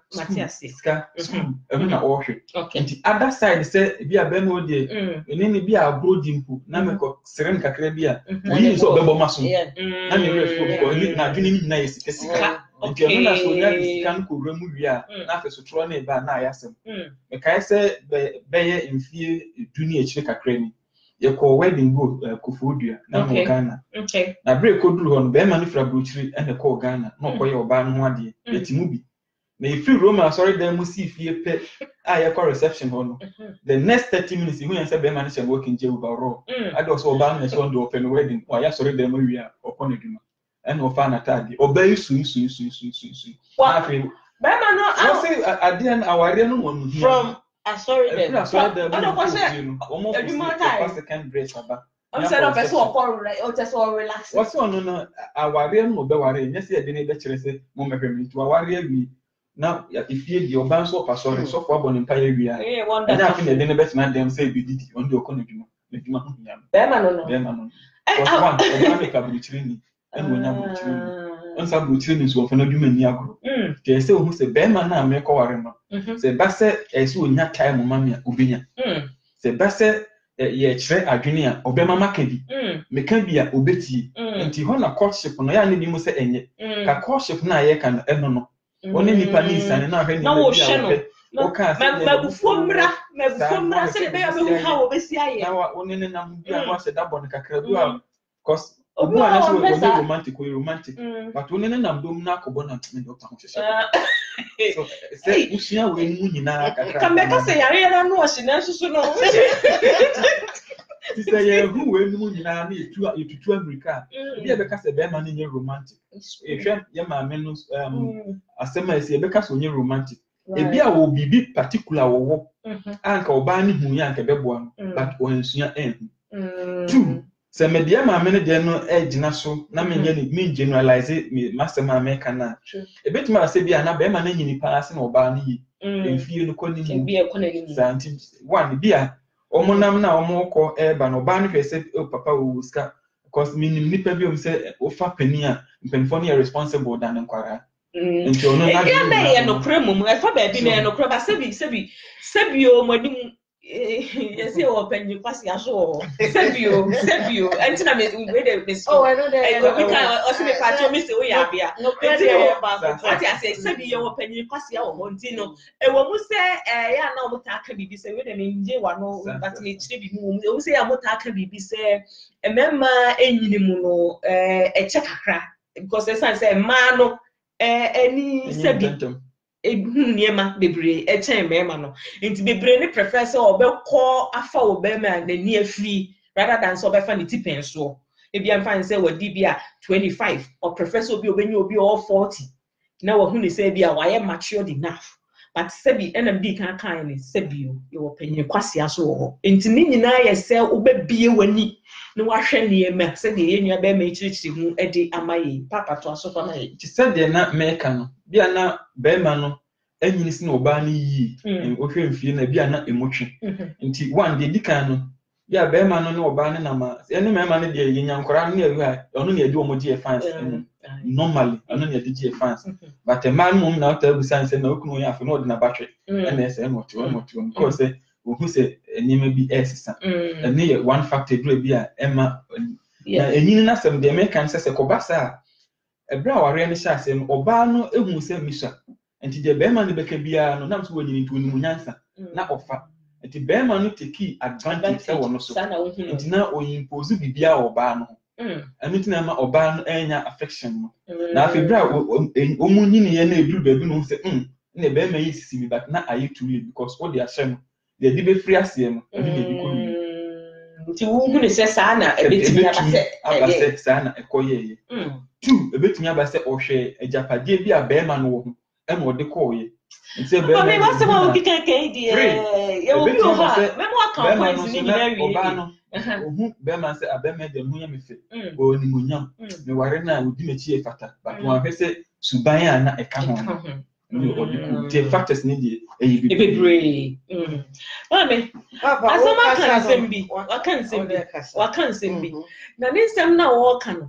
school eno na ohwe enti other side say bia bema o de eni ni bia abrodimpu na me ko seren kakra bia oyi so bebo maso na me refo ko ni na dwene ni na yesika okay no na so ya kan ko remu wia na fe so tro na ba na ayasem me kai se be ye mfie duni e chire kakra ni ye ko wedding go Koforidua na mo Ghana okay na break ko duru hon be ma ni fra brochiri ene ko Ghana no ko ye oba no ho ade etimu bi na if Roma sorry dem mu si fie pe ye ko reception hon the next 30 minutes hu yan se be ma ni shego working je overall ado so oba na so ndo open wedding wa ya sorry dem wia okon eduma and ofa na tag obey su what bema no I say adian aware no won from sorry them almost the second dress aba I'm saying of person o just relax what's on no aware no be ware nya se ade ne be kire se mo mehwemi to aware wi na ifie di oban so pa sorry so for abon empire wi a and na fi ne be tina dem say bi didi on de okon eduma ho nya bema no because one oban ka bi chiri ni and when I'm once I'm routine so for no do many agro they say who say be man na me ko ware no say ba say e so nya time mama me obinya say ba say ye kire adwene a obema maka bi me ka bi a obeti nti ho na courtship no ya ne bi mu say enye ka courtship na ye ka no eno no oni nipa ni sane na hwe ni na wo hye no ma bufomra say be hu ha wo besi aye na oni ne na mu bi a wa say da bon kakra bi a cause obu ana so we romantic but when na ndom na akobo na me do pa ho hye so say usia we mu nyina kakra ka me ka say yare na no hye na susu no ti say ye hu we mu nyina na etutu America bi e be ka say be ma nye romantic e hwe ye ma me no asema esi e be ka so nye romantic e bi a wo bibi particular wo anka oba ni hu ya anka be bo no but o nsua two se media ma me ne de no ejina so na me nye ni me generalize me masem America na e betima ase bia na be ma na nyini pa ase na oba na yi enfie no koni ni bia koni ni zanti one bia omonam na omoko ba no ba no hwese papa wo ska because me ni pa bi o se o fa pani a mpenfo no responsible than nkwara nti ono na ye no kremum e fa ba bi na no kreba sebi o modim yes you open you pass ya so sebio entina me we dey so I know that we can also be part of me say we ya bia no credit ba ati say sebio open you pass ya o ntino e wo mu say ya na o muta aka bibi say we dey nje wa no but me chire bi mu o say ya muta aka bibi say emema enyini mu no che kakra because the sense say ma no any sebi niema bebre echen mema no nti bebre ni prefer say obekọ afa obema na ni afri rather than so obefa ni tipen so e bia mfa say wadi bia 25 or professor obi obenya obi or 40 na wo hu ni say bia wa ye matured enough but sebi NMD kan ni sebi yo penye kwase aso wo nti ni nyina ye say obebie wani na wahwe niema say de ye nua be ma ichirichiri hu e de amaye papa to aso fa na ye ti say de na meka no bia na be ma no enyini si na oba ni yi o hwe mfie na bia na emotwe nti one de dikan no Yeah, Bearman no banana, any man, the Yankoran near only a duo moji fans normally, only a DJ fans. But a man whom now tell the science and no have no in a battery, and there's a more to because who say a name may be S. And near one factor do be Emma. Yeah, and you know some the American says a cobassa. A brow are any shots and Obano, a who say Misha. And the Bearman the Becabia, no, not when you need to Munyansa, not offer. And the Bearman no take advantage. And now we impose Bibia or Bano. And it's now Obano any affection. Now, if you brow, Omuni and a blue baby no say, the Bearman is see me, but not I to read because all they are shame. They did free as them. To whom says Sana, a bit of Sana, a coye. Two, a bit near by say or share a Japadia be a Bearman woman, and what they call ye. And say, Bearman, what's about you can Bearman said, I bear the Munyam, or Nimunyam, the Warena would be a cheer fatter, but one say, Subaya, a come the factors needed a big brave. Mammy, I can't be. I can't be. Now, this time now, all can.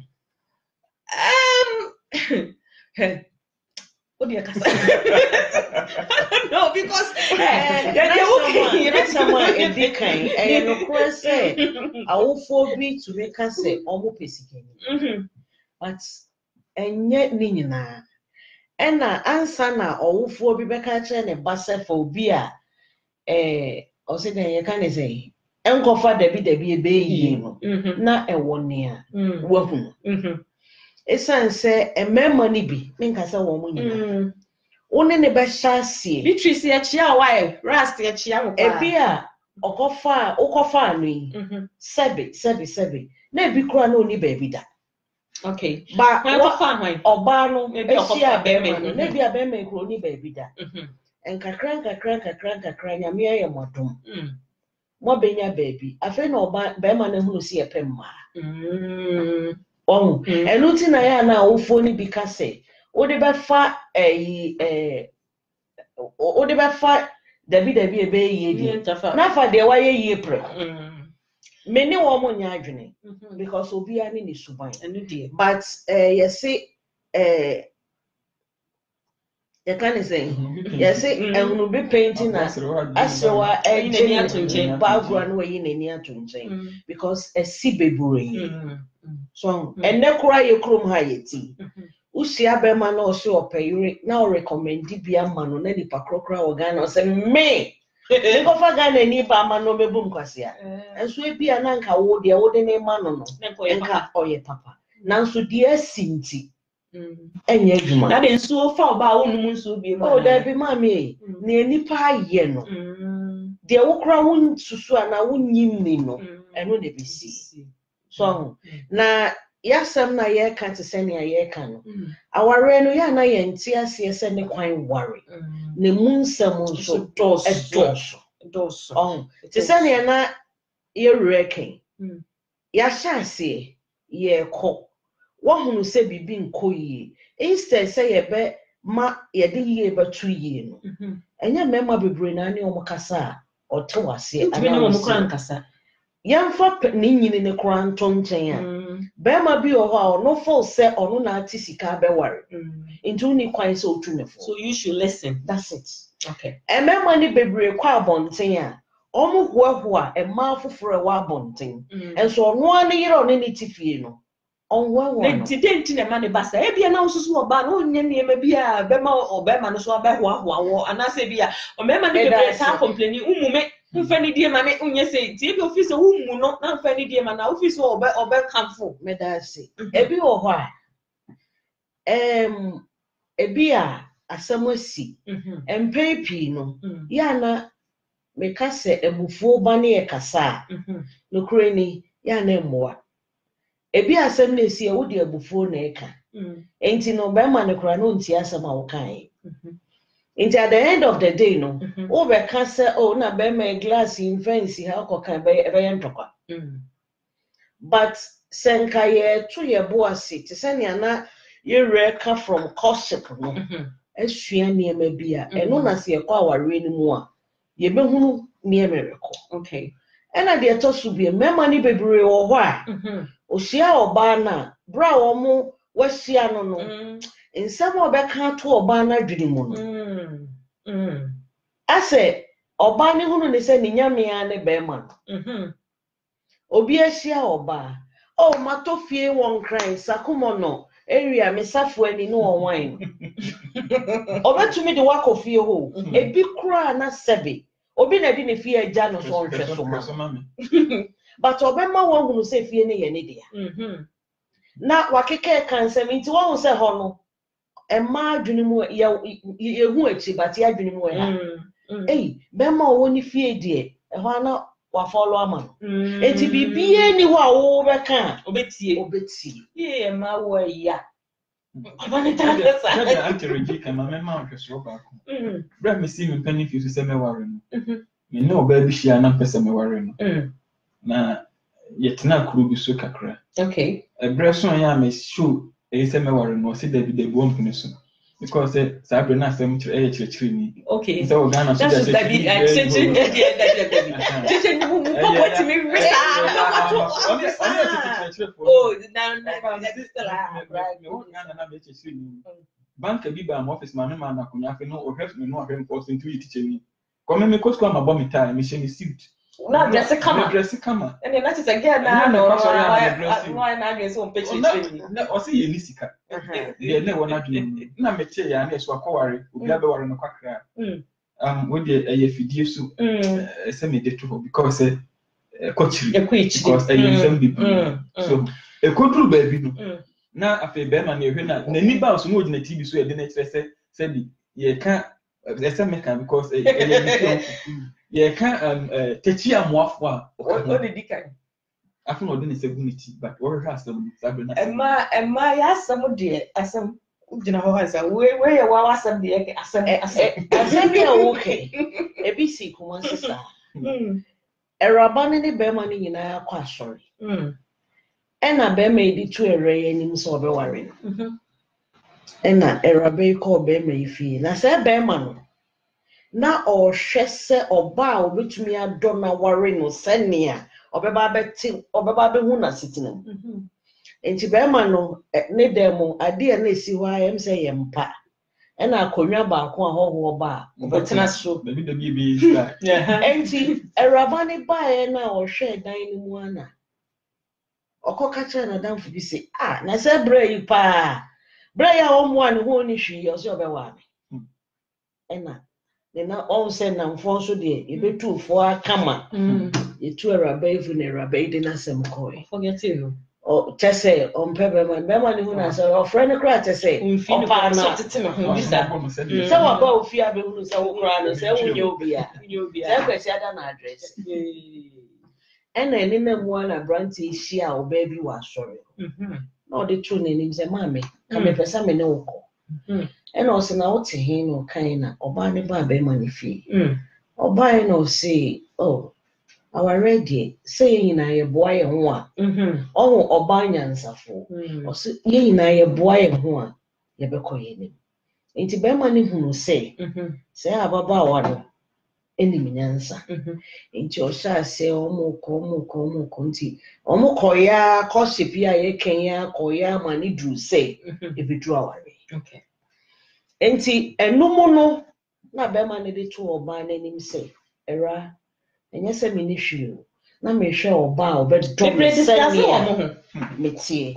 What do you no, because someone in the kind, and of course, say, I will forbid to make us say, almost basically. But, and yet, Nina. And answer now, or for be back at a basset for beer, or say, you can say, Uncle Father be a baby, not a 1 year. It's say a man money be, think as a woman. Only the best shall see. Beatrice, a chia wife, Rusty, a chia, a beer, or coffee, me. Sebby. Never crown only baby that. Okay, but what Obano, maybe a bearman, maybe a bearman crony baby that. And crank, mere motum. More benya baby. I feel no bearman who see a pemma. Oh, and looking I now phony because say, what about fat what about fat David a bay, not for the way ye pre. Many women yarding because Obi are in his subai. But you see, you can't say, you see, and will be painting as so a background way in any to because a sea baby. So, and no cry your chrome hiety. Usia Berman also pay now recommend Dibia man on any pacrocra organ or say, me. They go for Ghana and Nibama no be boom quasia. And so be an anchor would the old name man on anchor or your papa. Now so dear Sinti. And yet, that is so far about women so be oh, there be mammy near Nipa yeno. The okra won't so and I won't no and when they be see. So now, yasam na ye can't send ya ye can. Our reno ya na ye ntia se send the quine worry. Ne moon summon so dos. Oh, to send ya na ye reckon. Ya shall say ye co. One who say be being coy. Instead say ye be ma ye de ye but 2 years. And your member be bring any omakasa or tawasi and kasa. Young folk ninny in the crown tongue. Bema be or no false set or no artistica be worry. Into only quite so tuneful. So you should listen. That's it. Okay. And my money be require bonting. Almost wah a mouth for a war bonting. And so 1 year on any tiffino. On one didn't in a money bassa. Ebia now so small ban only maybe a Bema or Bema so about war and I say be a member complaining. Fanny dear, my unya say, take office a woman, not fanny dear, man, office or come for, may I say. Ebi or why? A beer, a summer sea, and pay pino, yana, make us say a buffo bunny a cassa, no cranny, yana more. A beer suddenly see a woody a buffo necker. Ain't in no Bama no cranon, tiasama kind. Into at the end of the day, no, over cancer, oh, na be me glass in fancy, how can be a very talker. But Senkaye 2 year bossy, to send yana, you reka from Cossack, no, as she near me beer, and no, as your power really more. Ye be who near miracle. Okay. ɛna deɛ ɛtɔ so bi mɛma ne bebree wɔ hɔ a ohyia ɔbaa na bra wɔn wɔahyia no no nsɛm a ɔbɛka to ɔbaa no adwene mu no asɛ ɔbaa ne hunu ne sɛ ne nyamea ne bɛrima no obi ahyia ɔbaa matɔ fie wɔn kran sakomo no area mesafo ani no wɔn wan ɔbɛtumi de wakɔ fie hɔ ebi kura na sɛbe obi na di ne fie agya no so ɔnhwɛ so ma but ɔbɛma wɔn hunu sɛ fie ne yɛ ne dea na wakeka kan sɛ nti wɔn sɛ hɔ no ɛma adwene mu yɛhu akyi but yɛ adwene mu ɛha bɛma ɔwɔ ne fie deɛ ɛhɔ ana wafɔlɔ ama enti bibie ni hɔ a wo bɛka obetie ye ma wo ya abane ta pesa anteregi kama mema hwesoro baako bra me si me pani fi so sɛ me ware no me ne oba bi hia na pesa me ware no na yetena kuro bi so kakra okay ebre so ya me show sɛ me ware no se David de bomb ne so because sabre na asɛm kyerɛ ni okay so Ghana so that's David chichi ni mu pop me risa oh na bank bi ba my office ma me ma na konya fe no o help me no o help us into teacher ni come me coach ko ma bo me tie me she me suit na dress kama and that is again na no na dress on page na o say ye ni sika ye na wona dwene na me tie ya na so akọware obi abeware no kwakra we dey fidie so say me dey to because kochiri because some people so e kodru ba bi no na afi be ma na ehwe na ni ba so mo gina TV so e dey na kire say bi ye ka say me can because ye ka techi amoafo a o de dikan afu no de ne segundi but we hwe asem sabe na emma ya asem de asem gina ho hasa we ye wa asem de asem bi a okay ebi si kuma sisa erabane ne be ma ne nyina akwa asori ena be ma edi tu ere anim so obeware ena erabe ko be ma ifi na se be ma no na ɔhwɛ sɛ ɔba a obetumi adɔ na ware no sɛnea ɔbɛba bɛhu na sitina enti bɛrima no ne dɛm adeɛ na esi hɔ ayɛm sɛ yɛ mpa ɛna akonnwa baako a hɔhoɔ ba a ɔbɛtena so enti ɛwuraba ne baeɛ na ɔhwɛ dan no mu ana ɔkɔka kyerɛ n'adamfo bi sɛ na sɛ brɛ yi paa brɛ yi a ɔmmoa ne ho ne hwee ɔsɛ ɔbɛwa me ɛna na on say na mfo so de ebetu fo akama etu araba efu na araba ide na sem koi forget you o chese on pebe man be man hu na say o friend kra chese o pa na tete me ho bisa say wa ba ofi abe hu say wo kra no say wo nye obi a say kwesi ada na address ena eni na mu na branti hia o ba bi wa sori na o de tu na nim say mame ka me pesa me ne wo ko and also now to him or kind of Obani Babe Manifi. Obani no say, our ready saying I a boy and one. Oh, Obanians are full. Or say, ye I a boy and one. Yabeko him. Ain't it Bemani who say, say about one enemy answer. Ain't your sir say, Omo conti. Omo koya, Kosipia, ye Kenya, koya, money drew say, if you draw away. Okay. Enti enumu no na be ma ne de to oba nanim say era enye se me ni hwe na me hwe oba obeddo me say me tie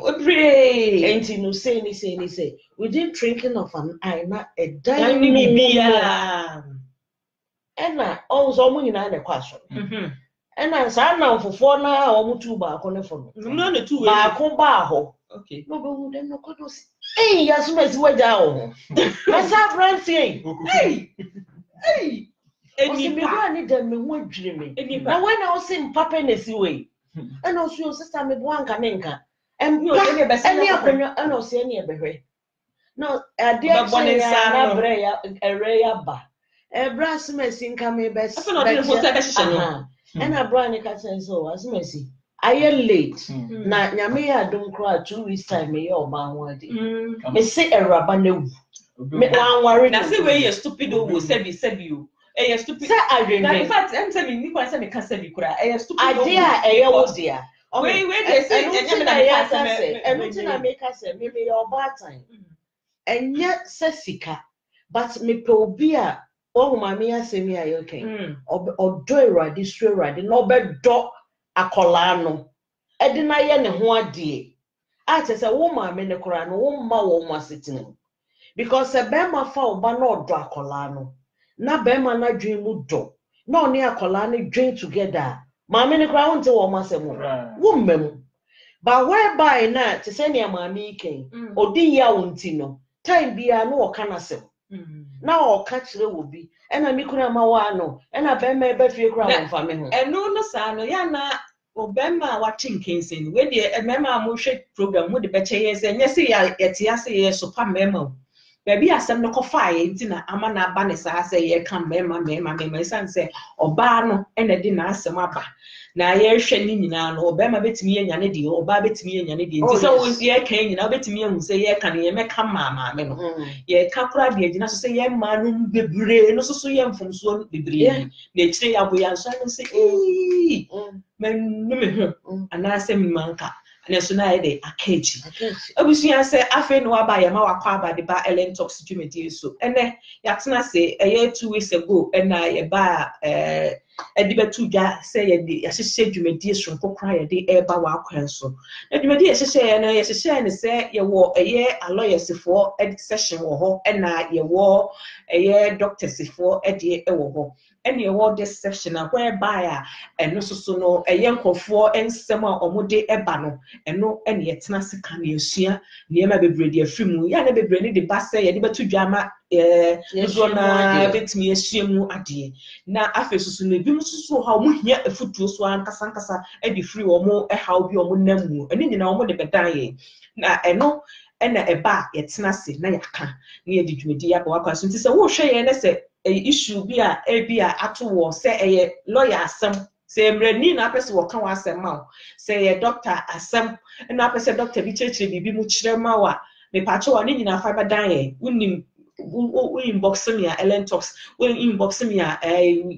enti no say ni within drinking of an eye na a dining bibia ena onzo mu nyina na kwaso ena sa na mfofo na a omutu ba ko ne fo no na tu ba ko ba ho okay no be hu dem no kodos yasuma si waja ho masa brantie eni me go ani dem me ho adwire me na when I was in papa na si we and also your sister me bo anka ne nka em yo eni akonwa and also eni ebehwe no ade akye na bre ya ere ya ba ebra asuma si nka me be so no dey for say be hye no and abra ne ka say so asuma si I late na nyame ya dom kra 2 weeks time me your ba ho ade me say eraba na wu me wan worry na say we you stupid o say be you stupid. In fact, I'm telling you, I can't say you could. Stupid. Idea, dear. Wait, they say, and make us say, maybe your bad time. And yet, Sessica, but me probia, oh, mamma, say me, I okay. Or do destroy right, no bed dog a colano. I deny any one dear. I just a woman, in the Koran, woman sitting. Because a bema found but not Dracolano. Na bema na dream do. No near colani dream together. Mamma in the crown to almost a woman. But whereby na to send your mammy king, or dear untino, time be a no canasem. Now or catch the will be, and I make mawano, and I bear my better crown for me. And no, son, yana, or Bema watching Kingston, when the Mema Mushe program would the better years, and yes, yes, so palm memo. Baby, I send no coffee, dinner, Amana Banessa, say, ye come, my son say, or Barno, and I didn't ask some upper. Now, you're sending or Bema bet me and Yanidi, or Babet me and Yanidi. So, ye came, you know, bet me and say, ye can ye make come, mamma, ye can't cry, ye did not say, ye man, be brave, no so young from Swan, be brave. They say, I'll be answering and say, men, and I say, manka. And so now they are cagey. Obviously, I say, I feel no by a mawa by the bar Ellen talks to me. So, and then Yatsuna say a year 2 weeks ago, and I buy a debate to say, the assistant you may dear from Pocry, the air bow council. And you may dear say, and I say, you wore a year a lawyer for a session or and I you wore a year doctors for a year or. Any award this section whereby and no so no a young for and summer or mode ebano and no any etnasi can you see near my baby film ya never brainy the bass say a to drama bit me assume adie na after so no be so how mu here a foot to so ankasa e be free or more a how be or namu and in our mode bedan na eno na eba etnasi na yaka near the jumedi abwa so nti say wo hwe na say issue be a at war say a lawyer some say mreni na person wo kan wasem ma say a doctor asem na person doctor bi chechire bibi mu chire ma wa me pacho wa ni nyina fa badan ye unim we inbox me Ellen talks we inbox me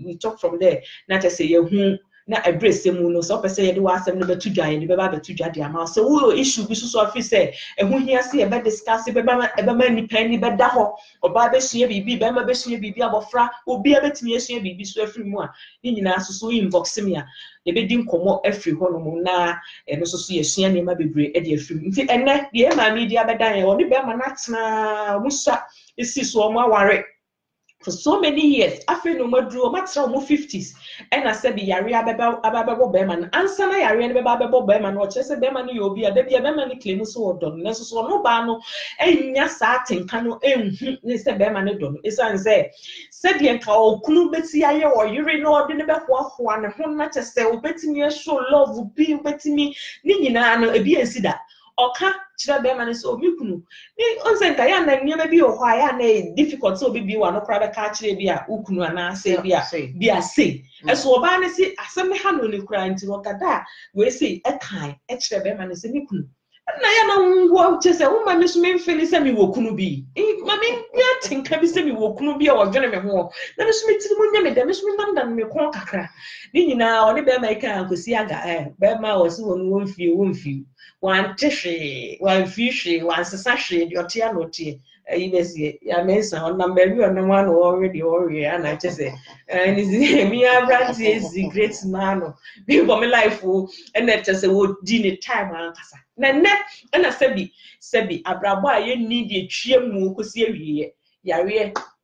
we talk from there na to say you na address mu no so person ye de wasem no betu dwan ye be ba betu dwa de ama so wo issue bi so office say ehu hia se e be discuss be ba ni pani be da ho oba be sua bibi be ma be sua bibi abofra obi abetimi asua bibi so afri mu a ni nyina so inbox me a ye be din komo afri ho no mu na no so ye sua ne ma bebre e de afri nti enne de ma media be dan ye oni be ma na tena musa isi so o ma ware for so many years after no madru matra mo 50s and I said the yare ababa be man answer na yare ne be ababa be man o chese be man you obi a da bia be man claim so odon ne so no ba no enya sa atenka no enhu ne se be man do no isan say said the nka okunu beti aye o yire no ode ne be hoahoa ne ho na chese obetimi show love bi obetimi ni nyina no ebi ensida oka chira be man so omi kunu ni onse nka ya na nyema bi o hwa ya na difficult so bi wa no kra be ka chire bi a ukunu ana say bi a say eso oba ne si asem ha no ne kra nti okada we say e kan e chire be man se ni kunu na ya na wo chese wo ma me so me feel say me wo kunu bi ma me ya tinka bi say me wo kunu bi a wo dwene me ho na me so me tiri mo nya me da me so me mandan me kon kakra ni nyina oni be ma ka ankosi aga be ma wo so won fie one tishy, one fishy, one sashi, your tianoty, you ya mensa on number you and the one who already and I just say, and is me a brand is the great man, people my life and that just a wood dinner time and cassa. And I Sebi, Abraba, you need a cheer moo, because Yari.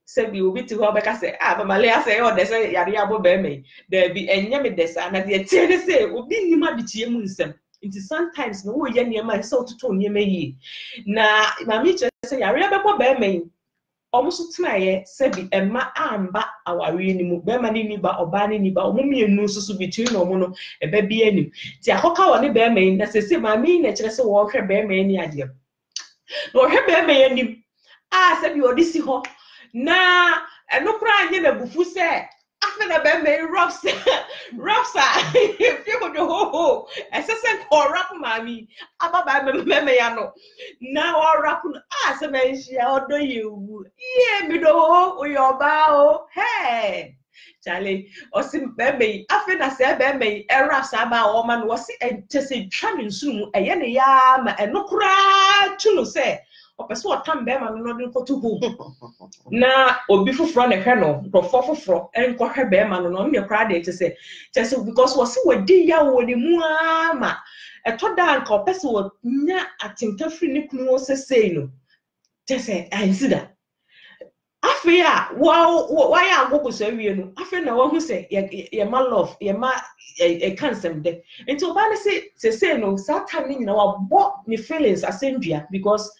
Said we will be to go back. I say, but Malaya say, oh, they say, Yariabo Beme, there be a Yamidesa, and at the end, say, will be you might be Chiamusem. It is sometimes no yen near my soul to tone ye may. Na, Mammy just say, Yariabo Beme, almost try, Sebi, and ma amba our real Bemani Niba or Bani Niba, or Mummy and Nusu between or mono, a baby any. Tiahoka on the Beme, that's a say, my mean, that just a walker bear me any idea. Nor her bear me any. Ah, said you are this ho. Na no cry in the bufu say after the baby rocks if you go to ho as I said or rap mammy about baby no now or rap as a man she do you yeah me do your bow hey Charlie, or sim baby, I feel I said baby, a rasaba woman was it to say traveling soon, a yenny yam, and no cry to say. Or person what time bear man not for to home. Na obi fufro ne hwe no profo fufro en ko hwe bear man no me cry dey to say just because was we di ya wo ne mu ama e to da nka person wo nya atinka free ne kunu wo sesei no just say I see that afia wa ya agogo so wie no afia na wo hu say ye ma love ye ma e cancel de until ba ne say no satan ni na wa bo ni feelings asendua because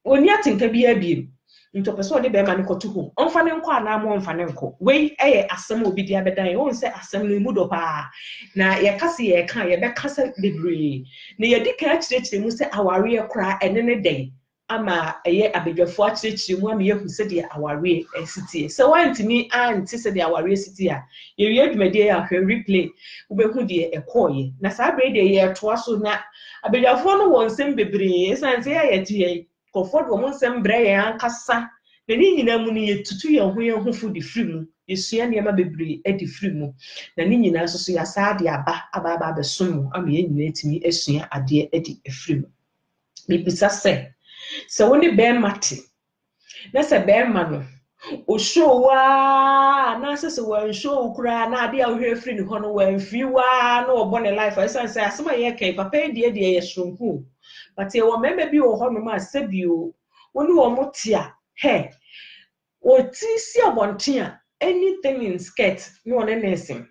oni atinka bi abiem nto person de be ma ne kotu ho onfa ne nko ana mo onfa ne nko we asem obi dia bedan won say asem no mu do pa na ye kase ye kan ye be kase degree na ye dika akirechire mu say aware ye kra ene ne den ama eye abedwafo akirechire mu ama ye hu say de aware esiti so wantimi anti say de aware esiti a ye wi adwumade ya hwe replay wo be hu de ekoye na sa bre de ye toa so na abedwafo no won sem bebre san say ye tie comfort wo monsem bre ye ankasa na ni nyina mu ni yetutu ye ho fu di free mu yesua ne ma bebre e di free mu na ni nyina so ya saade aba besom am ye nyina timi esua ade e di free mu bi bisa se woni be mate na se be ma no o show wa na se wan show kura na ade a hwe free ni ho no wan fi wa na obo ne life I say asema ye kai papa e die ye shronku but e wo meme bi wo ho no ma se bi o woni wo motia he o ti si abontia anything in skirt no one nursing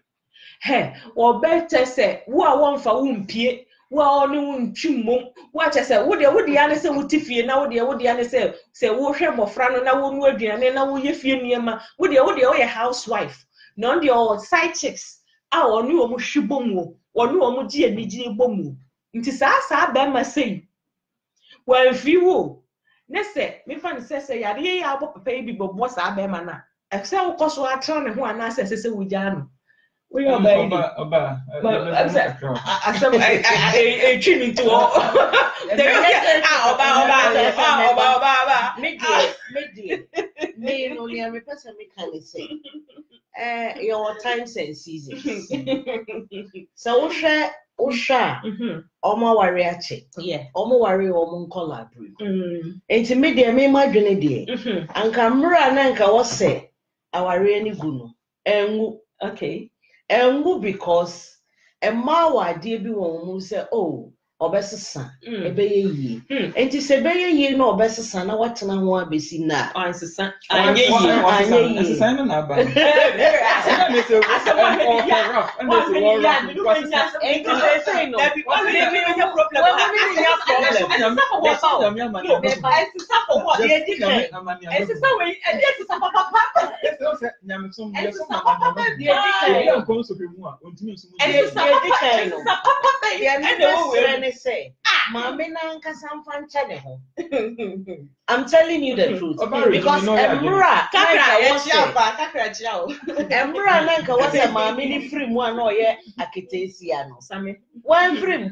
he wo better say wo a won fa wo mpie wo a oni wo ntwimmo wo a che say wo de ya ne say wo tifie na wo de ya ne say wo hwe mofra no na wo nu aduane na wo ye fie niema wo de wo ye housewife no de o side chicks a oni wo mo hwibom wo oni wo mo gi anigire bom nti saa ba ma sei wan fi wo nese me fa ne se yare ye ya bo papa bi bobo saa ba ma na e se wo koso atra ne ho ana se wo gya no we oba asem twimi to oba me no le me pesa me kan say your times and seasons so Usha, Oma Wariachi, Omo Wari Omon Collabri. Enti media me madwene de. Anka mra na nka wo se aware ani gunu. Engu, okay. Engu because emma wa de bi won mu se oh obesesa ebeye yi. Enti se beye yi na obesesa na watena ho abesi na. Ansesa. Anye yi. Ansesa na na ba. I'm telling you the truth because Emra nanka was a mammy free one or ye akitesiano. One free.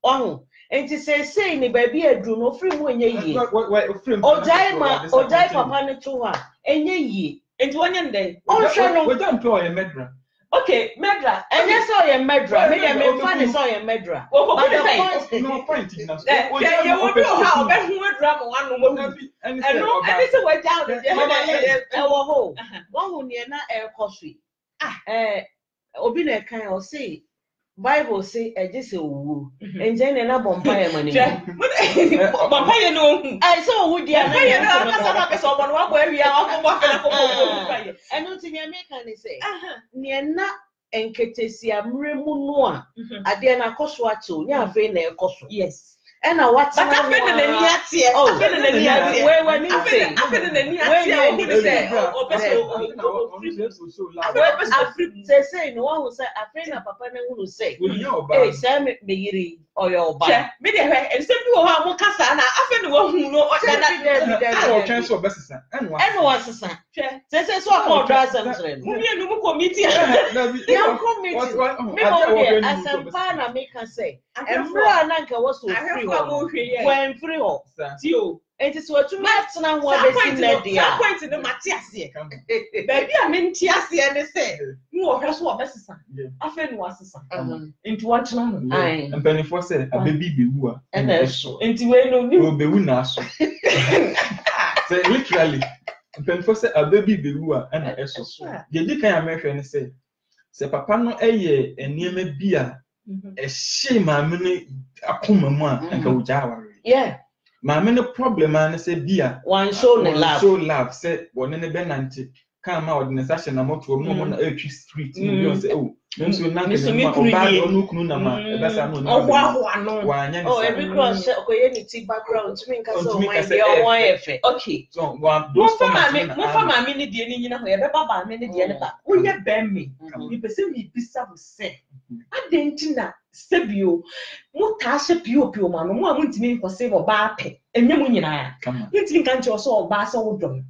Oh, and to say ni baby a drew no free when ye. O die papa to her, and ye. And one day. Oh, we don't employ a medra. Okay, Medra, and yes, I am Medra. Maybe I'm fun is I am Medra. No point in us. You will know how better drama one and no, and it's a way down. Our home. One who near not air coffee. Obina kind of say. Bible say just a woo, and then another vampire money. Vampire no. I saw would ya someone where we are. And nothing American say. Near not and Ketesia Mremunua. Adiana Coswato, near Vena Cosso. Yes. And I watch where when you say, they say, no one will say, a friend of Papa will say, hey, Sam Megiri or your bar. And some people have more Cassana, I the one who know what that cancel best and what's the son. They say, so more drives and no committee. As a pana make her say, and Franka was so free. When free, It is what you might now want to see that dia point in the Matthias here baby I mean Tias here they say no here's what best son afen was son into one channel and penny for say a baby be who and so into we no be who na so say literally penny for say a baby be who and eso the dey kan America ni say papa no eye eniema bia e hye maame no akoma mu a nka wo jaware maame no problem an say bia one show love say won ne benante kan ma odine sashe na moto mu na etwi street you say oh nso na ke oba onu kunu na ma e besa no na oh every cross okoye ni ti background to me nka so my dey won efe okay so one those for mama ni de ni nyina ho ye be baba me ni de ne ba wo ye ben me mi pese mi bisa wo se adenti na sebio muta hye pio ma no mo amuntimi nkose bo ba pe enyem nyina ya ntimi kan che so oba so wodom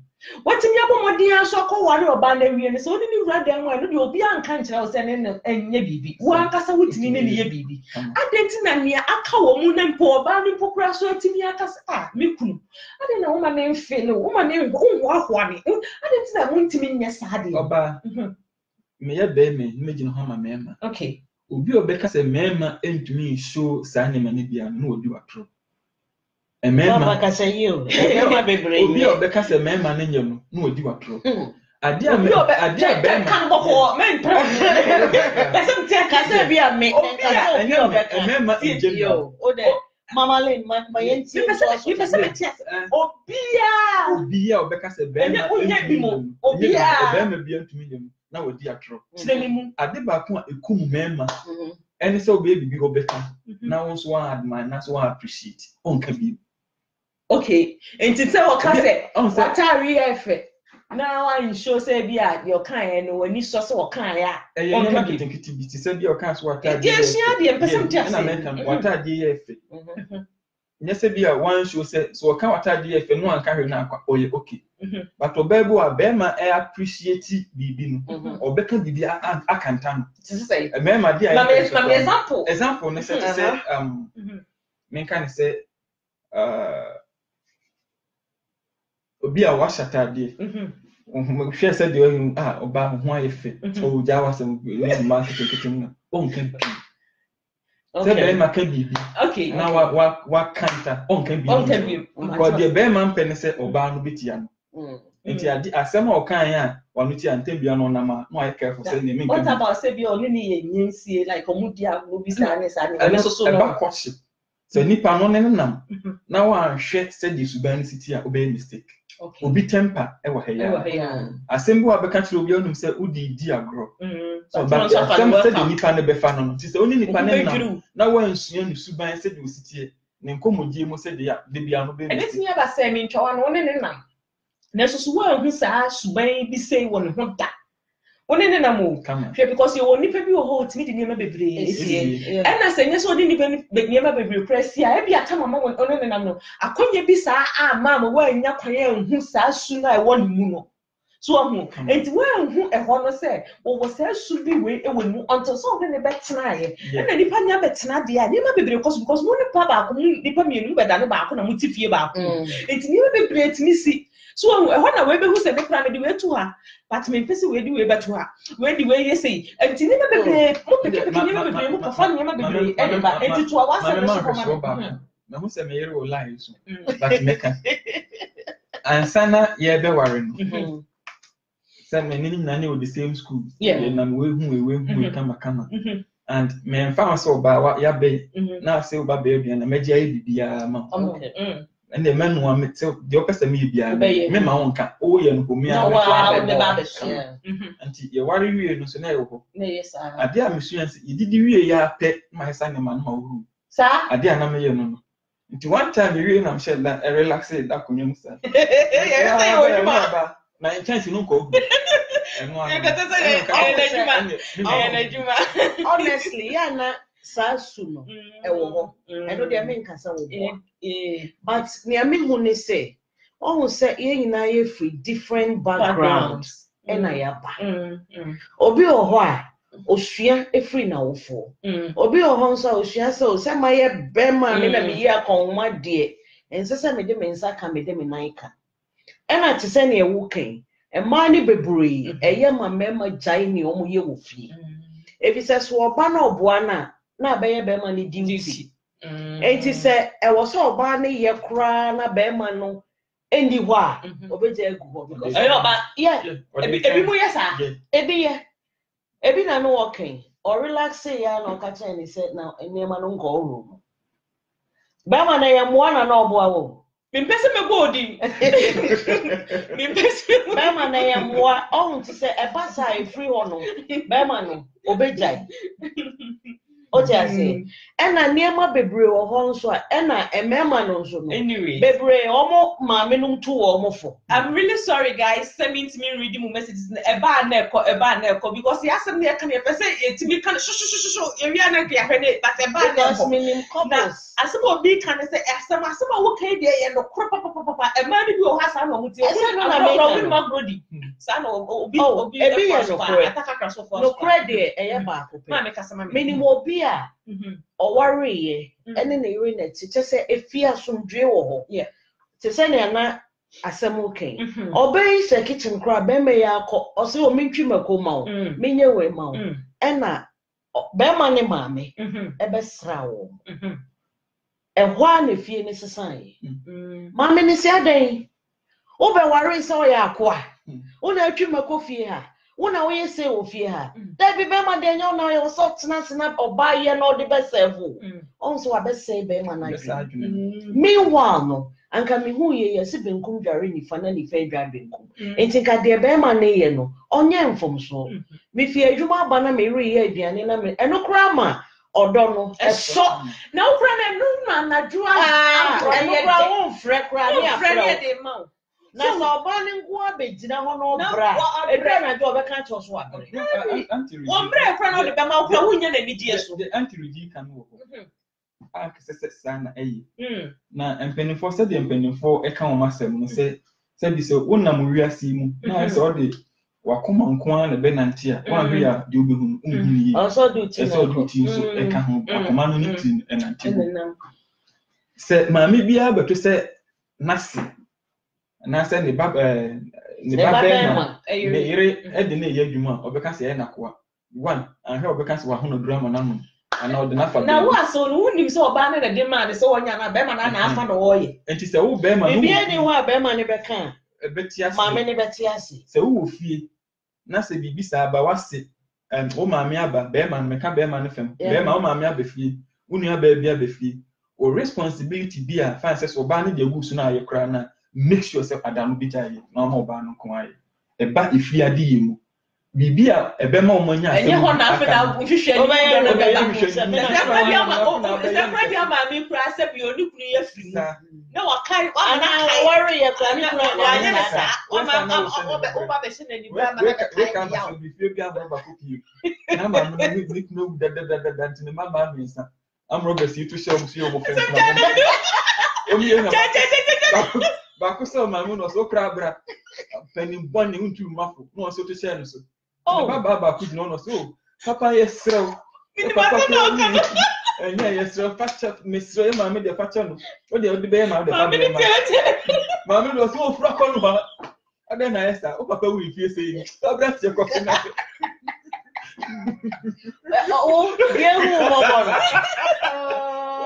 watimi abomodi aso akọware oba na wie ne so oni ni wura dan wa no de obi anka nkyerɛ wo se ne enye bibi wo ankasa wotimi ne ye bibi adenti na nea aka wo mu na mpo oba no pokura so atimi akasa me kunu ade na wo ma ne mfele wo ma ne nwo ahoane adenti na muntimi nyɛ saade oba me ye be me gyina ho ma mema okay obi obeka se mema entumi show sanema ne bia no odi watro mema ka se you mema bebre obi obeka se mema ne nyem no odi watro ade a be kan boko men pro person te ka se bia me obi obeka mema yo ode mama len ma yenti obi obeka se bema obi bema bia ntumi nyem na wodi atro chilemu ade ba ko ekum mema ene so be bibi go better na won so admire na so appreciate on ka bi okay enti se o ka se watari efe na wa show say bi a your kan no wani so se o kan ya on ka kitikiti bi se bi o kan so watari yes ya de person just na menkan watari efe nyese bi a one show say so o kan watari efe no an ka hwe na akwa oye okay but obebu a bema appreciate bibi no obeka bibi akanta no say mema dia na example ne say men kan say obi a washata die hwe say de oba ho ayefe o ja wasem ni market kitim na on kan bi okay bema kan bibi okay na wa kanta on kan bibi ko de bema mpene say oba no bitia no nti adi asema okan ya wanu ti antebia no na ma no I careful say ne what about say bi oni ni ye nyinsie like omudia no bi sa ne so no ba kwatche so nipa no ne nam na wa hwe say di suban city a obey mistake obi temper e wa heya asem bi wa beka kire obi onum say udi di agro so but some say di nipa ne be fa no ti say oni nipa ne nam na wa nsua ni suban say di city ne nkomodie mo say de bia no be and this never say me ntwa no ne nam na so wo hu sa suban bi say won ho da woni ne na mo hwe because you woni pe bi wo ho timi de niema bebre esie and na say nyese odi nipa niema bebre press ya e bi ata mama won ne na no akonye bi sa ama mo wa nya kwan hu sa su na e won mu no so hu enti wo hu e ho no say wo sa su bi we e won mu until so ne betena ye na nipa nya betena de a niema bebre because mo nipa ba ko nipa mienu be da ne ba ko na mo tifie ba ko enti niema bebre timi si so when I webe who said the plan the way to her, but me person we do way back to her. When the way you say, and to never be perform never be anybody, and to our son. Na who say me yero lie so, but make and sana ye be worrying. Say me ni na the same school. Na we kama. And me found so ba ya be na say ba baby na me je bibia ma. And the man who met the opposite me be me my own can oh yeah no me and you worry we no so na yo yes sir ade a mesuanse you did we ya pe my son man ma ru sir ade a na me ye no nti one time we na share that relax that konyo sir na chance no ko honestly yeah na sasu no e wo ho e no de me nkasa wo but near me who ne say oh say ye nyina ye free different backgrounds and ayaba obi oho a osua e free na wo fo obi oho so osua so say my be ma me na me ye akonma de ensese me de me nsa ka me de me nan ka ena te se na ewu kan e ma ni bebree eye ma mema jai ni omo ye wo fie ebi se so oba na oboa na abeye be ma ni duty enti se e wo so oba na ye kra na be ma no endi ho a obeje egu ho because oba ebi mu yes ebi na no working or relax ya na ka chen ni se na enema no nko oro be ma na ye mo na oboa wo Mimpese me body. Mimpese Bema na ya mwa on ti se e basa e free hono. Bema no obejai. O ti ase. Ena niema bebre wo ho nso a ena emema no nso no. Anyway. Bebre omo maame no tu omo fo. I'm really sorry guys. Send me reading my messages eba na eko because he asem na kan e pese etimi kan sho area na kia hwene but eba na because minim couples. Asem obi kan say asem wo kai de ye no kro papa e ma bi o ha sa no muti e na brody sa no obi ebi ye no ataka kraso for no credit e ye ba ko pe ma me kasa ma minim obi a o worry ye ene na ire na ti say efia somdwe wo ho ti say na asem okay obey se kitchen kra be me ya akọ o se o mentwi makoma o menye we ma o ena be ma ne maame e be sra wo ehwa na fie ne sesan maame ne si adan wo be worry se o ya akwa wo na atwi makofie ha wo na wo yese wo fie ha da bi be ma de nya na yo so tena snap oba ye no de be serve on so wa be say be ma na meanwhile no anka me hu ye yesi benkum dware nifa na nifa dwa benkum enti ka de be ma na ye no onye mfom so me fie adwuma aba na me ri ye aduane na me eno kra ma odo no eso na ukra na no na dua eno kra won fre kra ni afre de ma na so oba ni nko abegina ho no bra edra na de obeka cho so abre won bre kra no de be ma ukra wunya na nidie so the anti-regi kan wo a kese sana eyi na empenifo se de empenifo e kan o masem no se bi se wonam wiase mu na se o de wakoma nko na be nanti a wa hwe a de obehunu yi also do ti so e kan ho akoma no ni tin e nanti se maami bia beto se nasi na se ne baba ma me ire e de na ye adwuma obeka se e nakoa one an hwe obeka se wa hono drama na no ana odina fa na wo aso no unim se oba na de ma ne se wonya na be ma na afa no wo ye enti se wo be ma no bi ani ho a be ma ne be kan betiase maame ne betiase se wo fie na se bibi sa aba wase wo maame aba be ma no meka be ma no fam be ma wo maame aba fie unu aba bia be fie o responsibility bia fa se so oba ne de gu so na aye kra na make sure se adanu bi jaye na ma oba no ko aye e ba ifie ade yemu bibia ebe ma omonya asem enye ho na afa da hwehwe ni na be bia ma mi kura se bi oni kunu ye firi na wa kai wa na kai worry ye kura ni kura na sa wa ma oba be se na ni bra ma na kai ya o bifie bia ba ko pii na ma no ni kunu da ntine ma ma mi sa amro be si to share musu yo mo fe na oni ye na ba ko so ma mu no so kra bra penin boni untu mafo no so to share no so baba could no so papa yesrew papa enya yesrew facha mesrew ma me de facha no o de be ma de baba ma me do so fura ko no ha ada na yesa o papa wi fie sei abra tie ko na o ye hu mo bo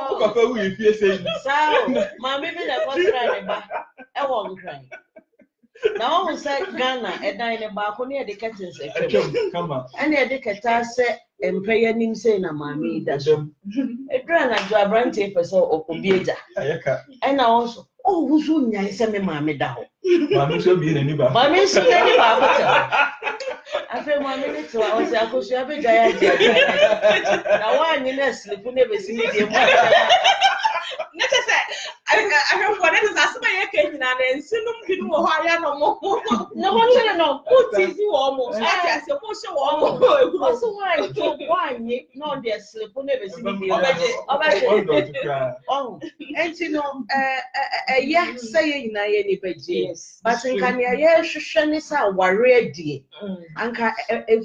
o papa wi fie sei sa ma me be de ko tra ne ba e wo nkran na o se Ghana edan ne ba ko ne e de curtains e twem kama ene e de keta se empeye nim se na maami da so edra na jo abrante pese okobieja ayeka ena also o wuzu nya se me maami da ho maami so bi ne ni ba maami so ne ni ba ko afi maami ne to o se akosu abeja ya je na wa nyi na slip ne be si ni de mo ne se ahwefo ne se asema ye ka nyina na ensinum bi no ho aya no mo na ho chele no utizi wo mo ase mo hye wo mo o so wa nyi no de slip ne be si ni de obaje oh enti no ya say ye nyina ye ni beje but nka ne ye hwehwe ne sa ware adie anka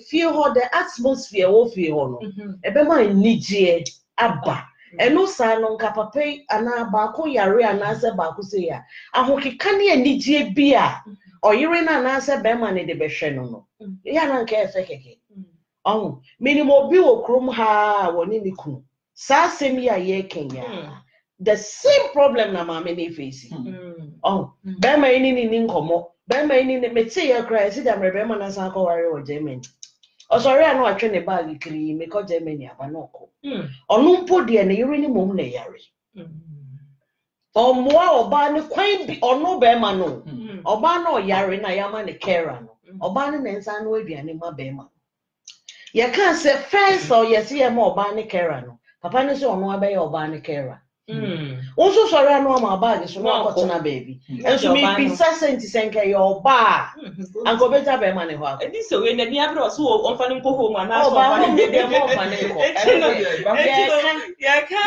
feel ho the atmosphere wo feel ho no ebe ma nije aba eno sa no nka papa ana ba ko yare ana se ba ko se ya ahokeka ne anigye bi a oyire na na se be ma ne de be hwe no ya na nka efe keke minimum bi wo krom ha woni ni ku sa semi a ye kenya the same problem na ma me ne face be ma ni nkomo be ma ni meti ye cry si da be ma na san ko ware o Germany sorry I know atwe ne bag kiri me ko Germany aba na ko onu mpo de ne yiri ni mom na yare omoa oba ne kwan bi onu be ma no oba na o yare na yama ne carer no oba ne nsa no aduane ma be ma ye can say first or yes ye ma oba ne carer no papa ne so onu abe ye oba ne carer also sorry I know my bag so no ko na baby and so me be sent senke your ba and go better be man ho e dis we na ni abro so on fa ni ko home na so ba no de mo fa ni ko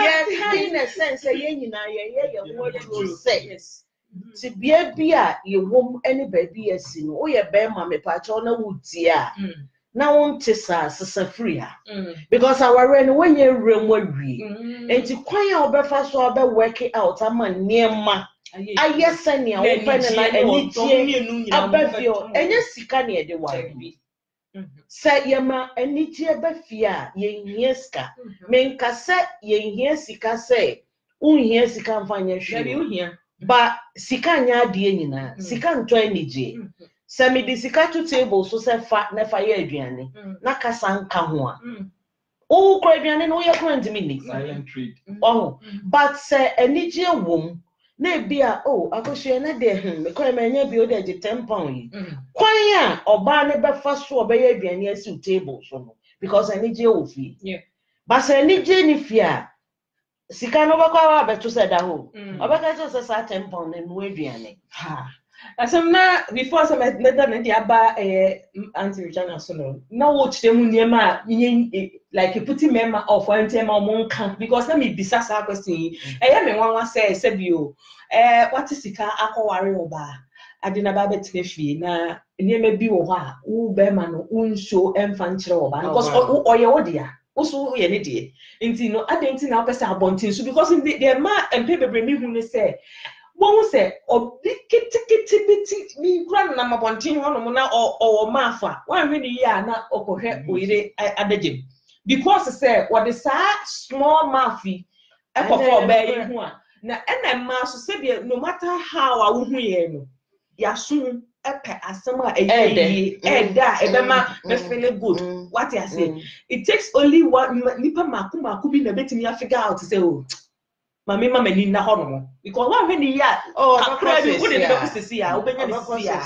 yeah in a sense ye nyina ye ho true say ti bia bia ye wom any baby asi no o ye be ma me pa cho na wutia na won't sa free because our rain when you room we and to quite obefa so obe work out ama niema aye senia open na enitie abafio enye sika na de wa say yema enitie abafia ye hie sika menka say ye hie sika say unhie sika mfanya hwe ba sika nya de nyina sika nto enije Semi disika to table so se fa na fa ye aduane na kasa nka ho a o kro aduane no ye kro ndimi ni silent treat but se enije wom na bia akohwe na de me kro me nya bi o de 10 pound yi kwan a oba ne be fa so oba ye aduane asi table so no because enije wo fi but se enije ni fi a sika no ba kwa ba to se da ho oba ka so se 10 pound na mu aduane Asemna before some letter na dia ba anti Richard so na wo chire mu niema like you put member of one time among camp because let me bisa sa question me wan say bio what is sika akoware oba adina ba betine fie na niema bi wo ho a wo be ma no unsho emfa nchire oba because oye wo dia also ye ne die nti no adenti na opese abontin so because the ma empe bebre mi hu ne say won say kiti mi kura na mabontin hono na o mafa wan hwe ni ya na okohwe oyire adagem because say what the small mafi ekofo ba yi hu a na ma so say no matter how a wo hu ye no ya sun epe asema eyi ebema me feel good what you say it takes only one nipa maku bi na betimi ya figure out say mama ni na hono because one when ya akra bi wo de be sisi ya obenya ni sisi ya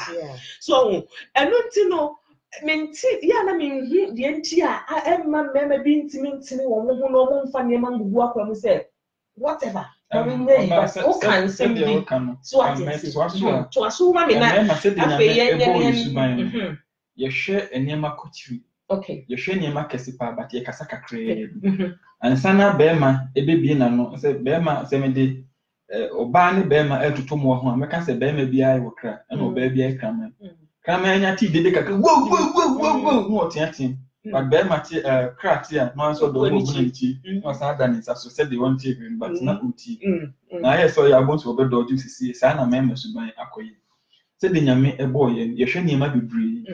so enu nti no menti ya na menhu de nti a emma mema bi ntimi wo mo ho no mo mfa ne ma ngugu akwa mu say whatever o can send me so what to aso ma me na afi ye hwe enema kochiri okay ye hwe enema kesipa but ye kasa kakre ansana bema ebebie na no se bema se me de oba ne bema etoto mo ho ameka se bema bia ai wokra na oba bia krama krama anya ti dede kakre wo mo tiatin but bema ti krati a no so do mo buniti no sa da ni so se de won ti but na uti na ye so ya bon so be do ju sisi sa na mema suban akoyi se de nyame ebo ye hwe niema bibri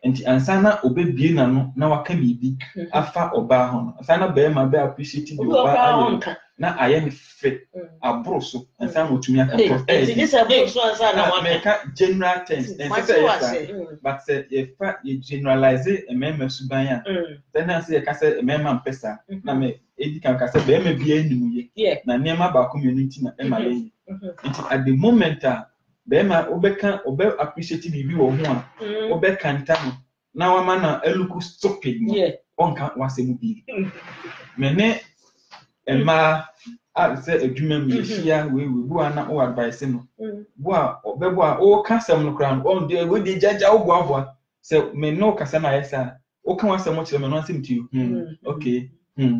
enti ansana obebie na no na waka bibi afa oba ho no ansana be ma be appreciate the oba ayo na aye ne fe abro so ansana otumi aka to this abro so ansana na waka general terms but say if you generalize emema suban a then na say ka say emema mpesa na me edi kan ka say be ma bia enimu ye na niema ba community na ema ye enti at the moment bema obeka appreciate bibi wo ho a obeka ntano na wama na eluku stupid onka wasemu bi mene ema a se adwuma mu yehia we bu ana o advice no bu a obebu a o kasem no kran on de we de jaja wo boa se me no kasa na yesa o kan wasem mo kire me no asem ti okay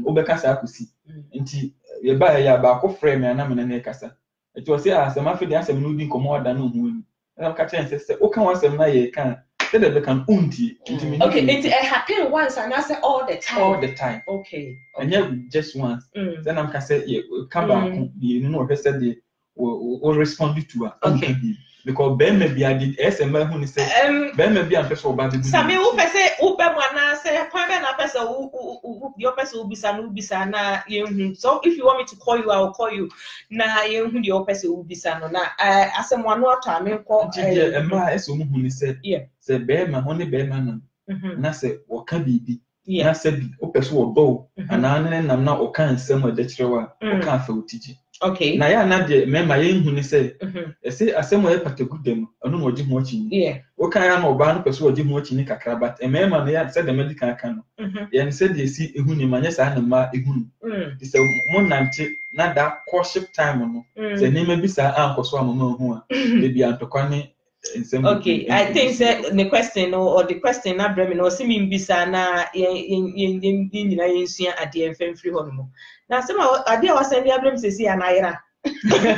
obeka sa akusi nti ye ba ya ba ko frame ya na me na kasa it was here as a mafia asem no din komo da no hu na ka chen se o kan wasem na ye kan Then they can unti. Okay, it happen once and I say all the time. All the time. Okay. And yeah, just once. Then I'm can say, yeah, come back. You know, I said they will respond to her. Okay. Because Ben may be added SML who say Ben may be a person about the Sammy who say Ubemana say appointment a person who your person will be sana you. So if you want me to call you, I'll call you. Na you your person will be sana. Na as someone not time me call Emma who said yeah. Say Ben my honey Ben man. Na say what can be yeah. Na said person will bow and I'm not or can somewhere that you are or can't feel teaching. Okay. Na ya na de me ma yen hu ni say say asem we patagu dem onu mo ji hu ochi ni yeah o kan ya na oba no person oji hu ochi ni kakra but e me ma na ya say the medical kan no ya ni say de si ehu ni manya sa na ma ehu ni say mo nante na da courtship time no say ni me bi sa ankoso amama hu a de bi antokwa ni. Okay, I think the question or the question na bremi no see me mbisa na yin na yin sua ade enfem free ho no na say ma ade a wasan dia bremi sesi anayira. Okay,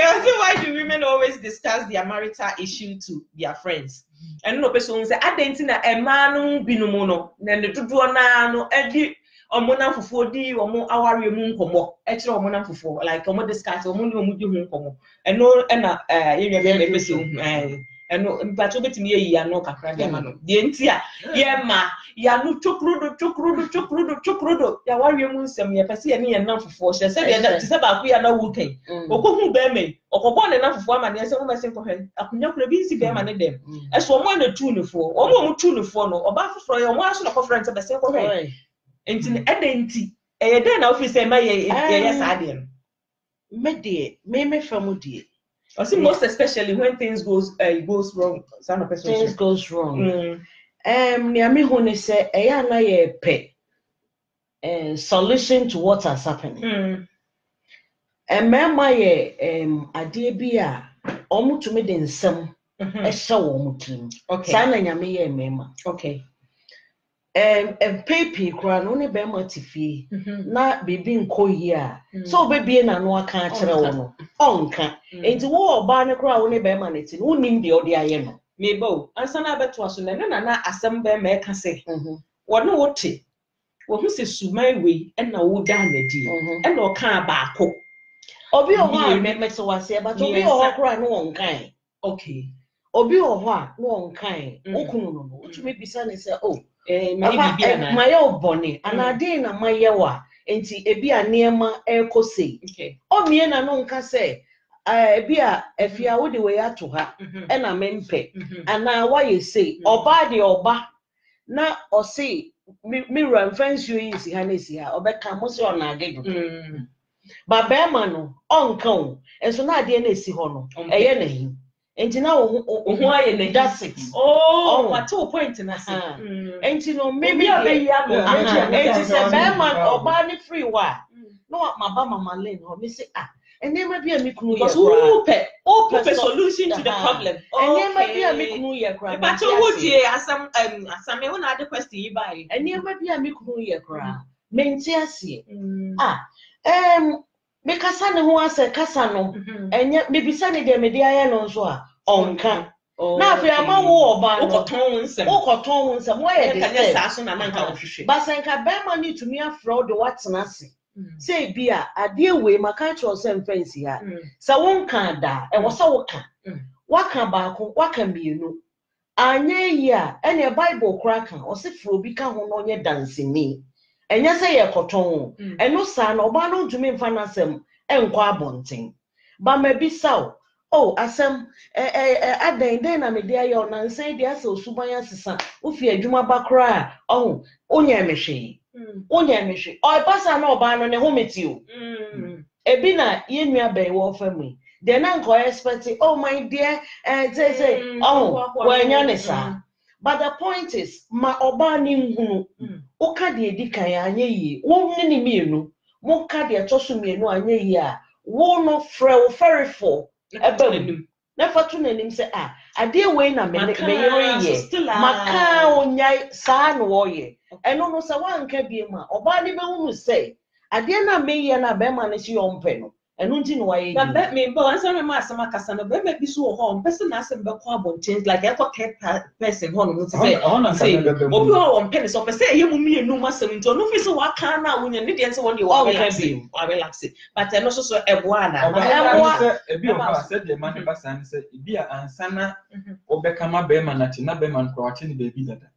I say why do women always discuss their marital issue to their friends? And no person say ade na e ma no binumu no na ne dodo na no edi omona fufu di omo aware mu nkomo e kire omona fufu like omo discuss omo ni omo di hu nkomo eno na yenwe be me pese eno mpacho betimi yeyi ano kakra de ma no de nti a ye ma ya no chokrudo ya ware mu nsem ye pese ye ne ye nan fufu hye se de ti se ba ku ya na wuken okohu be me okobon ne nan fufu ama ne se mo mese ko he akunya kura bi nsi be ma ne dem e so omo na tu ne fo omo tu ne fo no oba fufu yo omo aso na conference be se ko he enti edenti den na office ma ye saade no me famudie I see most especially when things goes wrong things goes wrong ne me hu ne say na ye pe solution to what has happening mema ye ade bi a omutumi de nsem ehye wo mutrim sa na nyame ye mema okay paper kura no ne be matifie na bibi nkoyi a so bebie na no aka akere wo no onka enti wo oba ne kura wo ne be ma neti no nim de odi aye no mebo ansa na beto aso na asem be ma eka se wo no wote wo hu se sumai we na wo da na di na o kan baako obi o ha me mete wase but obi o ha kura no onkan okay obi o ha no onkan okunu no otumi bisa ne se oh maya obone anade na mayewa enti ebi a niema ekose o mie na no nka se ebi a afia wo de we ato ha e na mempe ana wa ye say oba de oba na o say mi ran fence you isi ha na si ha obeka mo se ona agedu ba be ma no onka o enso na ade na esi ho no eye na hi enti na wo aye na that's it what to point na say enti no maybe enti se be man oba ni free wa no maba mama lane ho me say enema bia me kunu ye kra open solution to the problem enema bia me kunu ye kra but who die asam me wona ade question yi bai enema bia me kunu ye kra menti ase me kasa ne ho ase kasa no enye me bisa ne de me de aye no nso a onka na afi ama wo oba no ukoton nsem wo ye de kanya saaso na nanka ohwehwe basenka be ma ni tumi afro de watena ase say bia ade we maka cho sem fancy ha sa won kan da e wo sa wo kan waka baako waka mienu anya yi a ene bible kura kan o se fro bi ka ho no nye danseni enya se ye koton eno sa na oba no ntumi mfa na sem enko abonten ba ma bi saw asem aden na me dia yo na nsan dia se osuban asesa ofi adwuma bakra onya mehwe o pasa na oba no ne hometi o ebi na ye nua be wo family de na nko expect my dear say wanya ne sa but the point is ma oba ni nhunu o ka de edikan anya yi wo ne ni mienu mo ka de toso mienu anya yi a wo no frɛ very for ebam na fatu nanim se ade we na me ye maka onya saa no wo ye eno no se wanka bi ma oba ni be hunu se ade na me ye na be ma ne si yompe no enu nti no waye na bet me but answer me asama kasa no be be so ho person na asem be ko abonten like e ko person ho no say obi ho on pen so person e mu mienu masem nti no fi so wa kan na wonya ne de nse won de wa relax but no so eboa na ebi o ha said the man basa ne say ebi a ansana obeka ma be man na ti na be man ko ache ne baby dada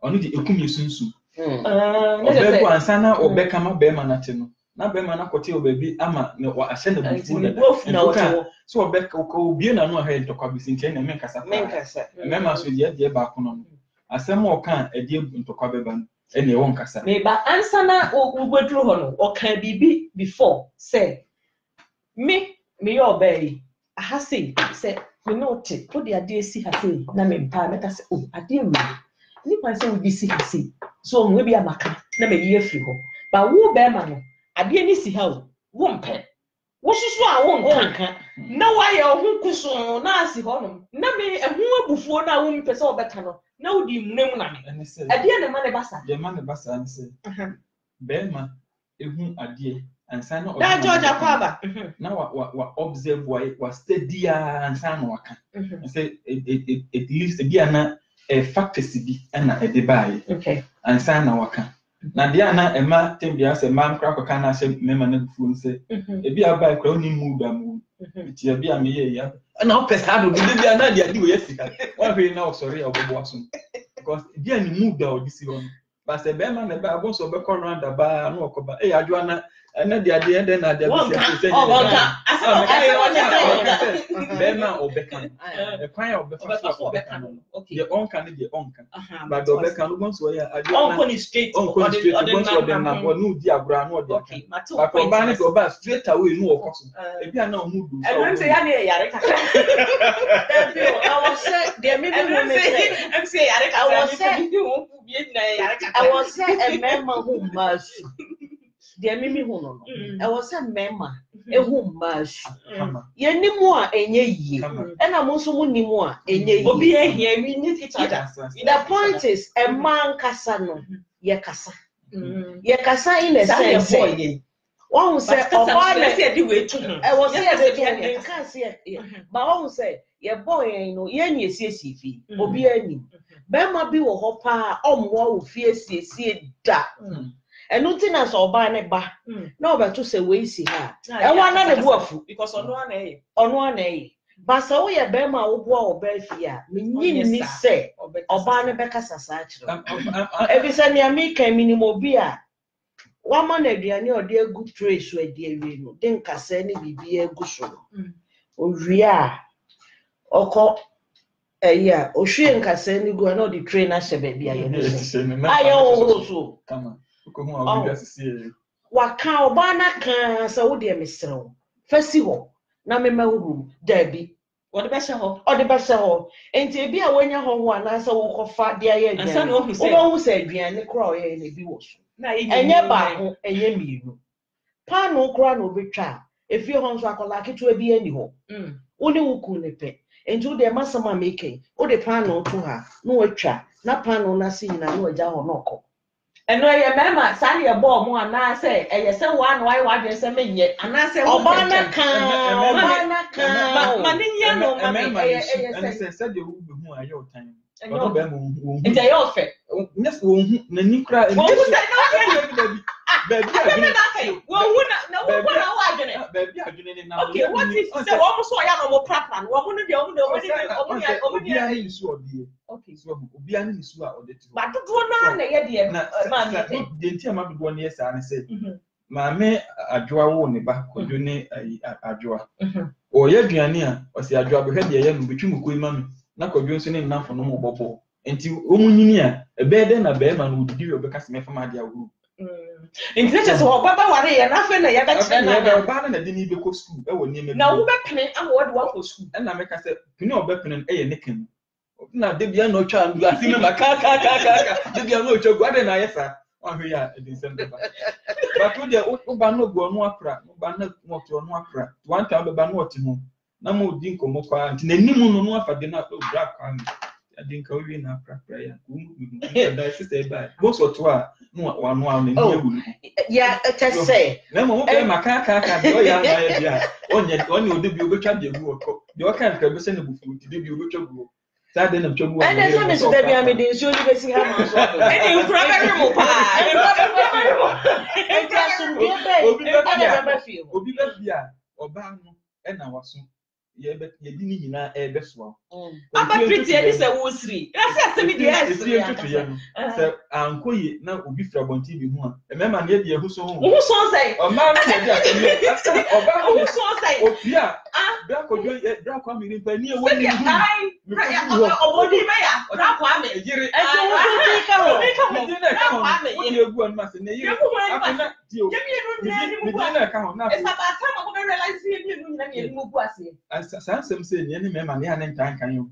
onu di ekum yesunsu obebu ansana obeka ma be man na ti no na be man akote obabi ama ne wa ahye na bufu dada so obeka ko obie na no ha ntokwa bisi ntia na menkasa mema so de ba ko no asem o kan ede ntokwa beba no ene won kasa me ba ansana ubedru ho no o kan bibi before say me yo bay aha say me note put the ade si ha say na me mpa meka say oh ade wi ni pa say we si ha say so we bi amaka na me yi afiri ho ba wo be ma no ade ni si ha wo mpe wo susu a wo nka na wa ye ho kuso na asi ho no na me ehu abufuo na wo mpe say obeka no na wo di munemu na me ade na ma ne basa de ma ne basa ne say be ma ehu ade ansana da Georgia kwaba na wa observe wa study ansana waka say at least be na factors bi na e de bae okay ansana waka na dia na ema tembia say man kra kwaka na she mema na fu nse e bi abai kra oni mood amu ti e bi am ye ya na opesa do bi na dia di we yesika wa hwe na sorry obobo aso because dia ni mood a odisi on but say be ma na ba abo so be call round ba na okoba e adwa na dia de na dia bi say Bema obeka e kwan ya obeka no okay the onka ne the onka but the obeka no gonso ya onko ni straight gonso de na bo no di agura no de okay but oba ne oba straight away no okoso e bia na omu du so and say ya ne yare kaka I was say there me I'm say yare kaka I was say a member who must there me hu no I was say member ehu must ye nimu a enye yi e na mo so mu nimu a enye yi obi ehia we need each other the point is a man kasa no ye kasa in a sense one say oba na say di we tu e was say e can say but one say ye boy no ye ni esiesie fi obi ani be ma bi wo ho pa omwo wo fi esiesie da enu ti na so oba ne ba na obeto se we si ha e wa na ne buafu because ono na e ba se wo ye be ma wo boa oba fi a menyi ni se oba ne be kasa sa akiro e bi se ne amika minimo bi a wa ma na aduane o de egu tray so ade awie no de nkasa ne bibi egu so o wi a oko eya o hwe nkasa ne gu na o de tray na hye ba bia ye no ayo wo so kama ko hu a obi asisi waka oba na kan sa wo de mesrew fasi ho na me mawuru dabi o de be hye ho enti ebi a wonya ho ana sa wo kofa de aye aduane ansa na wo hu se aduane kra o ye na bi wo so na enye ba ho enye miru panu kra na obetwa efi ho nso akola ketu abi ani ho wo ne wuku ne pe enti wo de masama make wo de panu to ha na watwa na panu na si na no agya ho no ko eno ye mema sa ye bo mo ana se eye se wa no wai wa de se menye ana se oba na kan ma ni ye no ma me eye se de wo be hu aye o tan odo be mo wo nje ye ofe yes wo hu na ni kra wo hu se baby adwene wo hu na wo kwa na wa adwene baby adwene ni na okay what if say wo mo so ya no mo prapa no wo mo no de wo mo de ayi su odie okay so obi ani su a odeti ba dodo na ye de ma me de ntia ma dodo ne yesa ne say ma me adwoa wo ne ba kodwo ne adwoa o ye aduane a o se adwoa be hwe de ye no betwi mukoi ma me na kodwo nso ne nnafo no mo bobo enti omunyini a ebe de na be ma no odidi we be ka se me fama de awuru Intelligence ho baba ware ye na fe na ye ga kire na ba na de ni be ko school e wo ni me na wo be pene am wo de wa ko school na me ka se pini o be pene e ye ne kan na de bia no twa ndu asi me maka de bia no twa guade na yesa wa hwe ya de nsem ba ba to de o ba no go no akra o ba na mo to no akra one time be ba no oti ho na mo di nkomo kwa nti na nimu no no afa de na o bra kwa I think we na prayer. That sister by most of two one yeah, just say. Nemo makaka do ya na bia. Onye odi bi obetwa bi egu oko. De o kan ka be se na bufu ti bi obetwa gu. Sa de na btwa gu. And then me so da bia me dey show you be see how man so. And you probably remove pa. And just some be obi be bia oba no e na waso. Ye di ni nyina e be so. Aba pretty e say wo siri. Na say me dey siri. Say ankoyi na obi fra bonti bi hu a. E mema na e dey hu so hu. Who so say? O ma na dey asem. Oba Who so say? Obi a bra ko jo bra kwa mi ni pa ni e wo ni hu. Obodi me ya. Bra kwa me. Yiri. e so wo take am. Bra kwa me. Wo dey egu an ma se na yiri. Akona di o. Mi na ka ho na. It's about time I'm going to realize you know you move was here. Some say any member near an time can you?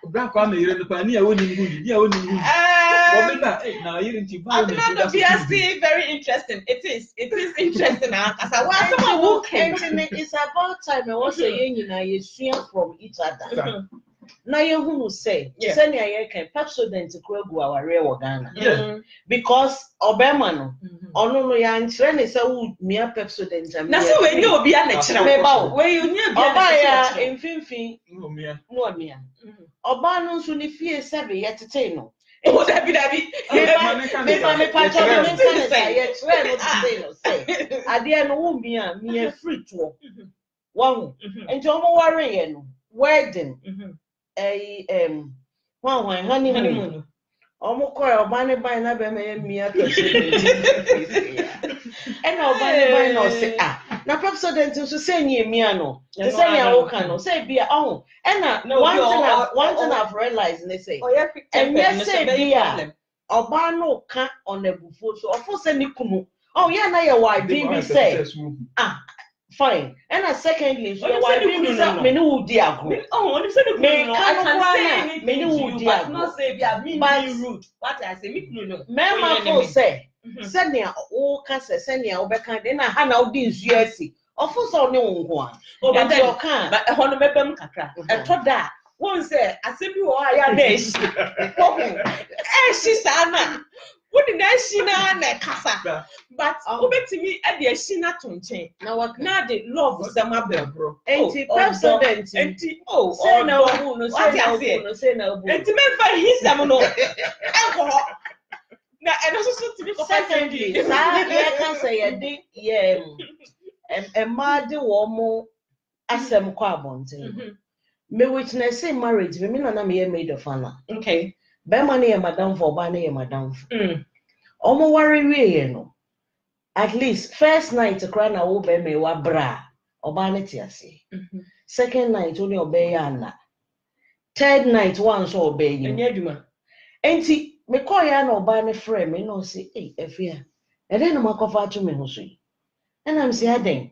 Black Army, you're the pioneer, wouldn't you? Now you're in Chiba. Very interesting. It is interesting. As I was someone who it's about time I was saying you swim from each other. Now you who say, send your can Pepsodent to Krogu our real Ghana. Because Obama no, no, yan train is a mere Pepsodent. That's when you will be an extra. Where you near Obaya in Finfi, no mere. Obano soon if you say yet to say no. It was happy that I didn't know me a free tour. One and to worrying wedding. Honeymoon. Almost call Bunny by another me at and Bunny no say, now Pepsodent to say near Miano, the same Okano, say be on. And one thing I've realized, and they say, and yes, say be Obano can't on the buffo, so of course, any kumu. Oh, yeah, now your wife, baby say, fine. And secondly, so why menu dear go? Oh, you said me menu dear not say be rude. What I say, me no. Mema for say, send ya o can say send ya obeka dey na ha na odi nsuasi. Ofo so ne wonko a. But then but hono mebem kakra. E to da. Won say asebi wo aya na eshi. Eshi sana. What did I see na kasa? But obetimi e de eshi na to nchen. Na the love them abro. Enti Pepsodent. Enti say na obu no say na obu no say na obu. Enti me fa hisam no. Alcohol. Na and also to be secondly, I can say a mad woman asem kwa bonte. Me witness say marriage, me na me made of honor. Okay. Be money e madam for ba na e madam for. Omo worry we no. At least first night cry na wo be me wa bra. Oba na ti ase. Second night only obey na. Third night one so obey you. Enya dwuma. Enti me call ya na oba ne frame me no say efia. E dey no makofa to me ho so yi. And I'm say aden.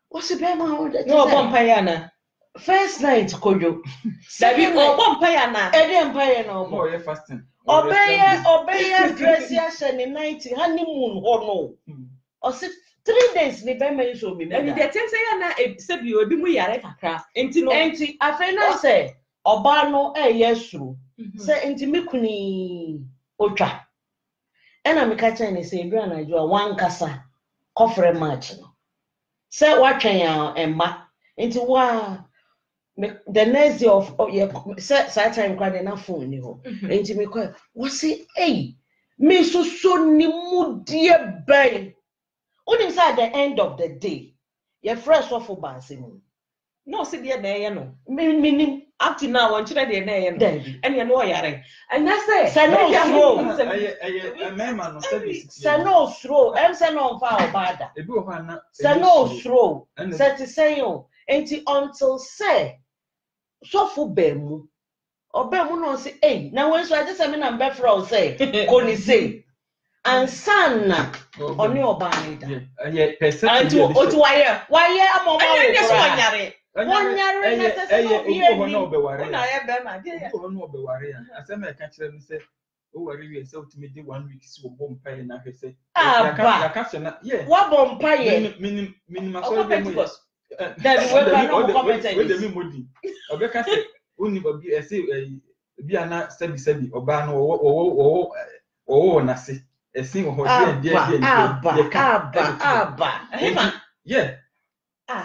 What's the bema how that? No vampire na. First night kojo. That be vampire na. E dey vampire na obo. Oh, fasting. Obey dress ya sheni 90 honeymoon ho no. O say 3 days ni bema yi so me. And the thing say ya na say bi obi mu yare kakra. Enti afa na say oba no yesuru. Say enti mikuni otwa. Ena me ka chen say ebra na jo wan kasa kofre match no. Say watwen ya emma. Enti wa the next day of say time kwade na phone ni ho. Enti me call what say me so ni mu die ben. Onim say at the end of the day your fresh off for bansemu. No see there na ye no. Me up to now, one children there na and you know yare. And that's say no slow. Say no slow. Say no fa obada. Say no slow. Say to say yo. Enti until say so for bemu. Obemu no say na when so I just say me na be fra say ko ni say. And sana oni obani da. And to why amoma wo. One year only be a say be ana sebi oba no wo na se esin ho dia yeah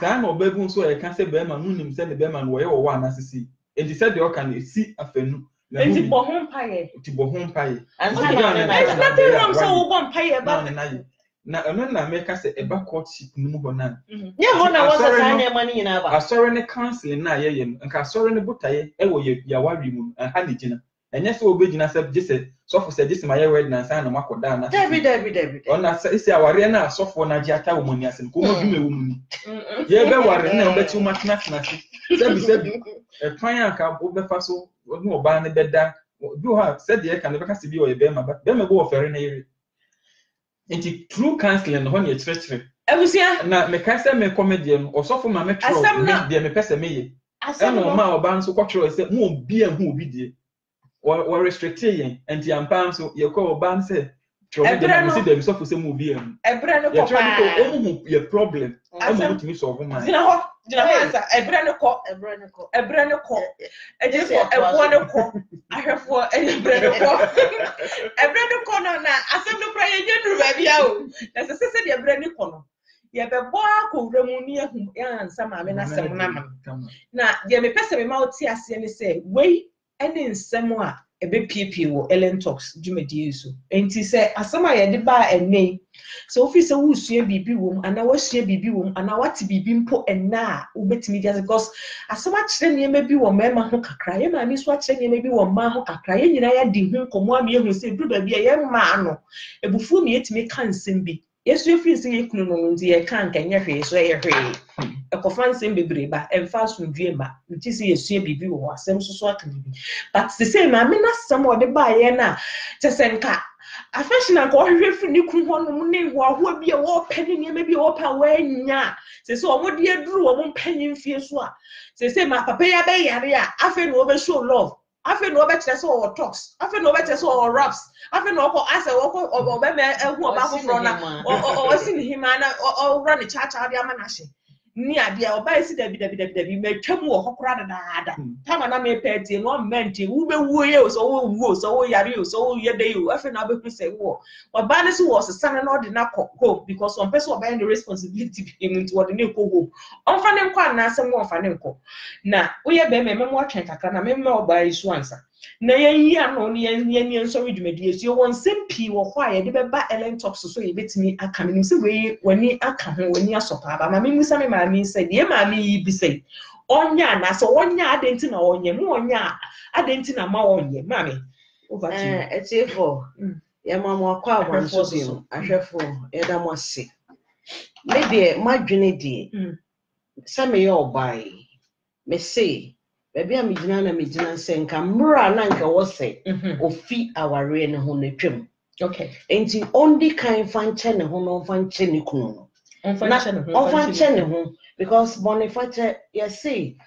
saa na obagu so e kan say be ma no nim say the be ma no wo ana sisi enti say the oka na esi afanu enti bo ho mpaye and nothing wrong so wo bo mpaye ba na eno na make say e ba courtship no ho na yeah ho na wo say say na ma ni nyina ba asori ne counseling na ye nka asori ne botaye e wo ya wari mu ha ne gina enye se obegina se gise sofo se gise ma ye word na san na makoda na David ona se isi aware na sofo na ji ata wo mu ni asem ko mo dum ewu mu ni ye be ware na obeti wo matna tna se e kwan aka obefa so no oba ne beda do ha said ye kan be ka se bi o ye be ma go ofere na yire enti true counseling ho ne chire ebusia na me ka se me comedian osofo ma me tro me de me pese me ye eno ma oba nso kwotro se mo obi ahu obi die or restricted yen and the ampan so you call ban say trouble dem see dem so for say mo bi am ebra no ko pa your problem am to me solve man dina ho answer ebra no ko e just for ebo no ko ahwefo ebra no ko no na asem no pra ye duru ba bia o na se se de ebra no ko no ye be bo akowra mu ni ehum ya ansa ma me na asem na ma na ye me pese me ma oti ase ni say wei ene nsem a ebe pp wo Ellen Talks dwumadi so enti se asem a ye de ba ene so office wo sua bibi wo ana wo sua bibi wo ana wati bibi mpo ena wo betimi dia because asem a kire ne ma bi wo mema ho kakra ye ma mi so a kire ne ma bi wo ma ho kakra ye nyina ya di hu komo am ye hu se du ba bia ye ma no ebufu mi etimi kan nsem bi yesu efiri se ye kunu no ndi ye kan kan ye hwe so ye hwe ekofan sem bebre ba emfa asundue ba nti se yesu bibi wo asem so aka bibi but the same ma me na asem o de ba ye na tesenka affection ko hwe firi ni kunu ho no ne ho aho bi e wo pani ne ma bi wo pa wa nya se o mo de aduru wo mo pani mfie so a se ma papa ya be yare a afi no be show love afi no be kire so o talks afi no be kire so o raps afi no ko ase wo ko o be me ehu oba foforo na o si ni hima na o run cha cha dia ma na hye ni ade a oba esi dabi metwam wo hokora dada tama na me peti no menti wo be wo ye so wo yare so wo ye dey afi na be say wo oba ne so wo sesane na odi na ko because some person oba the responsibility be into what ne ko go onfa ne nkwa na asem wo onfa ne nko na wo ye be me mo atwen kakra na me oba isu ansa na ye ano ne ye nso redumadi esi won sempi wo ho a ye de be ba Ellen Talks so ye betimi aka me nim se we wani aka ho wani asopa ba ma me musa me ma me say ye ma me yi bi say onya na so onya adenti na onye mu onya adenti na ma onye ma me over to you etifo ye ma mo akwa abanso bi ahwefo ye da mo se me de madwene de se me ye obai me say baby am gina na me gina se nka mra na nka wo se ofi aware ne ho na twem okay enti ondi kan fanche ne ho no fanche ne kunu fanche ne ho because boniface you see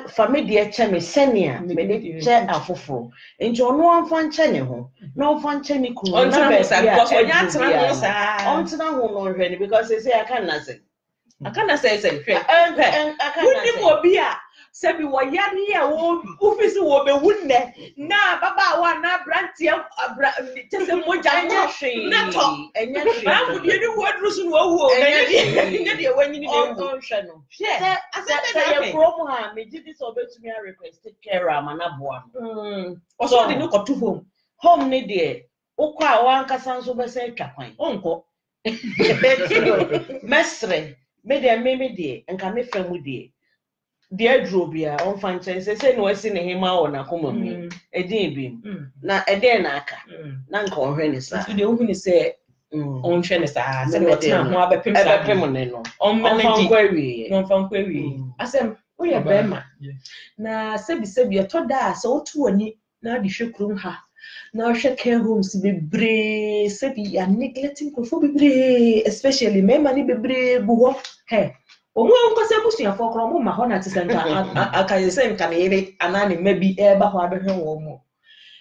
family e che me senia me de che afoforo enti ono fanche ne ho no fanche ne kunu na be sa because onya atena ho sa ontena ho no hwe ne because say aka na say hwe wudi mo bi a sebi wo yari ya wo office wo be wunne na baba wa na brantie tese moja na to enya hwe ba mu die ni wo drusu wo wo enya die wanyini de wo hwe no say ye krom ha me gidi so betumi a request care am na boa so de no ko to home ne de ukwa wa nkasa nso be say twakwan onko mestre me de nka me famu de dia drobia on fanchen say no asi ne hima wo na koma mi edin bi na eden na aka na nka ohwe ne sa so de ohun ni say on hwe ne sa say o ta ho abepem ne no on fankwawi no fankwawi asem wo ye bema na sebi etoda so otu ani na de hwekrum ha na hwe care homes bebre sebi ya neglecting ko bebre especially mema ni bebre buho he omo nkose busuya fokro mo ma ho na tisenta akayese nka na ire anani mabi eba ho abehwe wo mo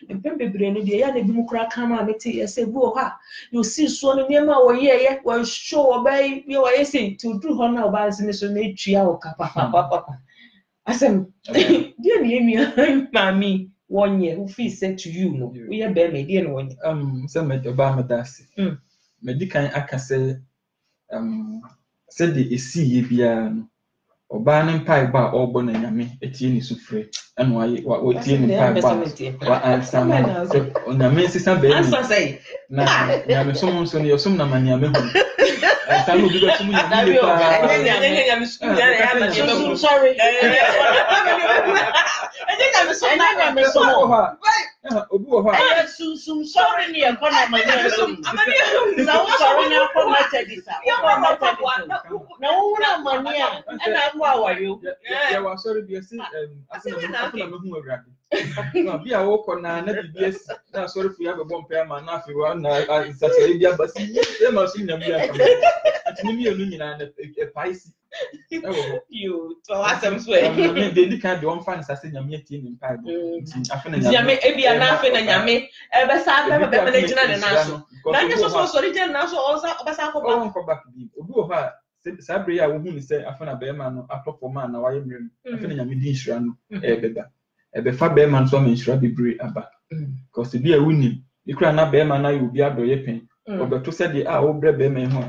bebre no de ya na bi mu kura kama meti ese bu ho a you see so no niema wo ye wo show obai ye wo yesi to do ho na oba nsi so na etua o kapa Asem dear me mommy 1 year who feel said to you no we are bear me dear one some of the Bamadasi. Medican aka say said the see biano or banning pie bar or bon and yammy a teeny sufre and why what teeny pie bar and some on your main sister baby say now someone's on your sum and yammy and some will be sorry sorry near corner my no money and how are you? Yeah, was sorry be I no be a walk on BS na sorry for you have a bomb pair man na fi one such a bia but you must see them bia come me you na a piece you to asem swear they can do one fan say nyame tie ni mpa afena nyame e bia na afena nyame e be sa be be gina na so na nye so sorry je na so o sa ko back bi obi o ha sabre ya wo hu ni say afena be man no atop man na waye mrem afena nyame di insura no e beba ebe fa be man so insura bibre aba because bi a wuni ikura na be man na you bi adoye pen obeto say de wo bre be man ho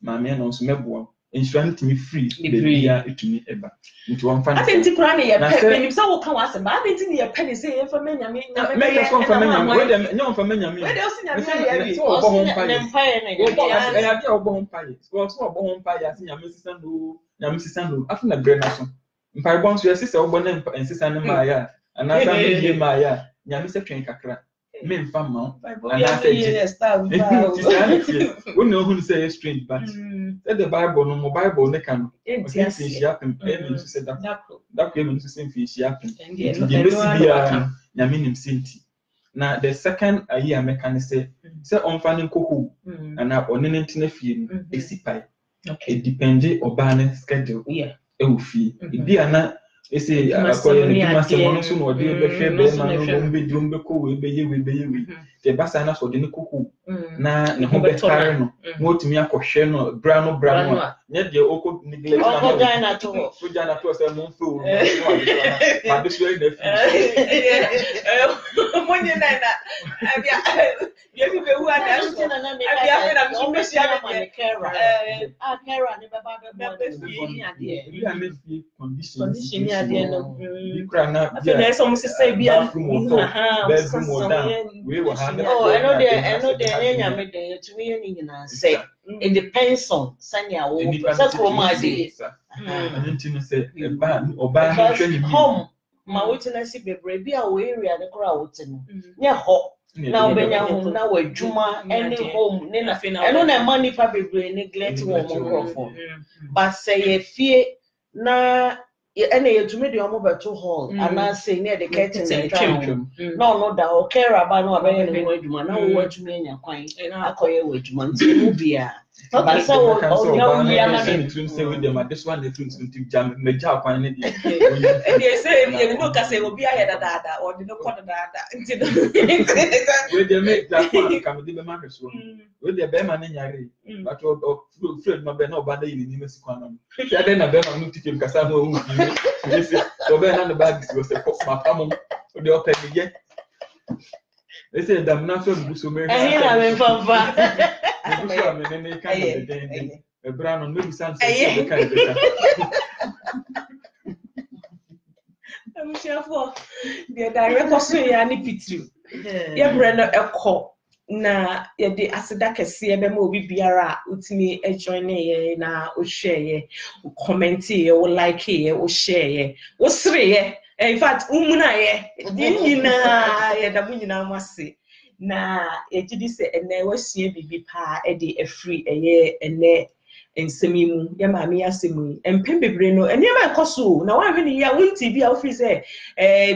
ma me no so meboa insura ntimi free bia etumi eba nti won fa na ati kura ne ye pen nim so wo kan wase ba ati ne ye pen say ye fa nyame me ye so fa nyame we dem nyom fa nyame we dem so nyame so obo ho mpa ye ne ya dia obo ho mpa ye so obo ho mpa ye ati nyame sisando afuna bre na so mpa bon so yesi se obo ne nsisa ne ma ya anasa me die ma ya nyame se twen kakra me mfa ma anasa ye style we know who say strange but the Bible no mo Bible ne kan fish happen amen to say that amen to say fish happen the bia nyame nim senti na the second year mekan say on fanning koko na onene ntina fie no esipai it depende oba schedule e wo fie bia na ese akoye ne tuma se mono so no de be hwe be ma no mo be drum be ko we be ye te basa na so de ne koko na ne ho be tare no mo tumi akohwe no bra no nye de oko neglect na mo jana to se mo fo ma be so e de mo nye na abia ye be hu ada so abia fe na mo be sia na kera ne baba be bia me fie condition ni ade no bikra na bia so mo se bia bedroom or down we will have I know they nyame dey to me ni nyina say it depends on sanya wo so ko ma dey anything say oba hwe ni home ma witness bebre bia wo area ne kora wo tin nya ho na obenya home na wadwuma any home ne na eno na money pa bebre neglect wo mo crofo but say ye fie na ene yetumi de omo beto hall ana say near the curtain no da o care about no abeye ne wadwuma na wo wadwuma enya kwan akoye wadwuma nti mu bia but say o no bia na ne tun say with them this one they tun jam meja kwan ne dia and they say you no ka say obi aye dada or the no kwa dada nti we dey make that one come dey be ma hweso we dey be ma ne nyare but o Fred ma be na obada yi ni mesi kwan no ya dey na be ma no tike kasa no hu yes so be na the bag is was ma pam o dey open ye they say them na so do so me na me papa so me ne kan dey e bra no me san say be kan dey I'm sure for the director so ya ni pitru ye bre no ekọ na ye de aseda kese ye be ma obi biara utimi e join ye na o share ye o comment ye o like ye o share ye o sire ye in fact umuna ye nyina ye da bunyina amase na ye gidi se ene wasua bibi pa e de afri eye ene ensemimu ya maami asemu empem bebre no eniema ekoso na wa hwe ni ya wonti bia ofri se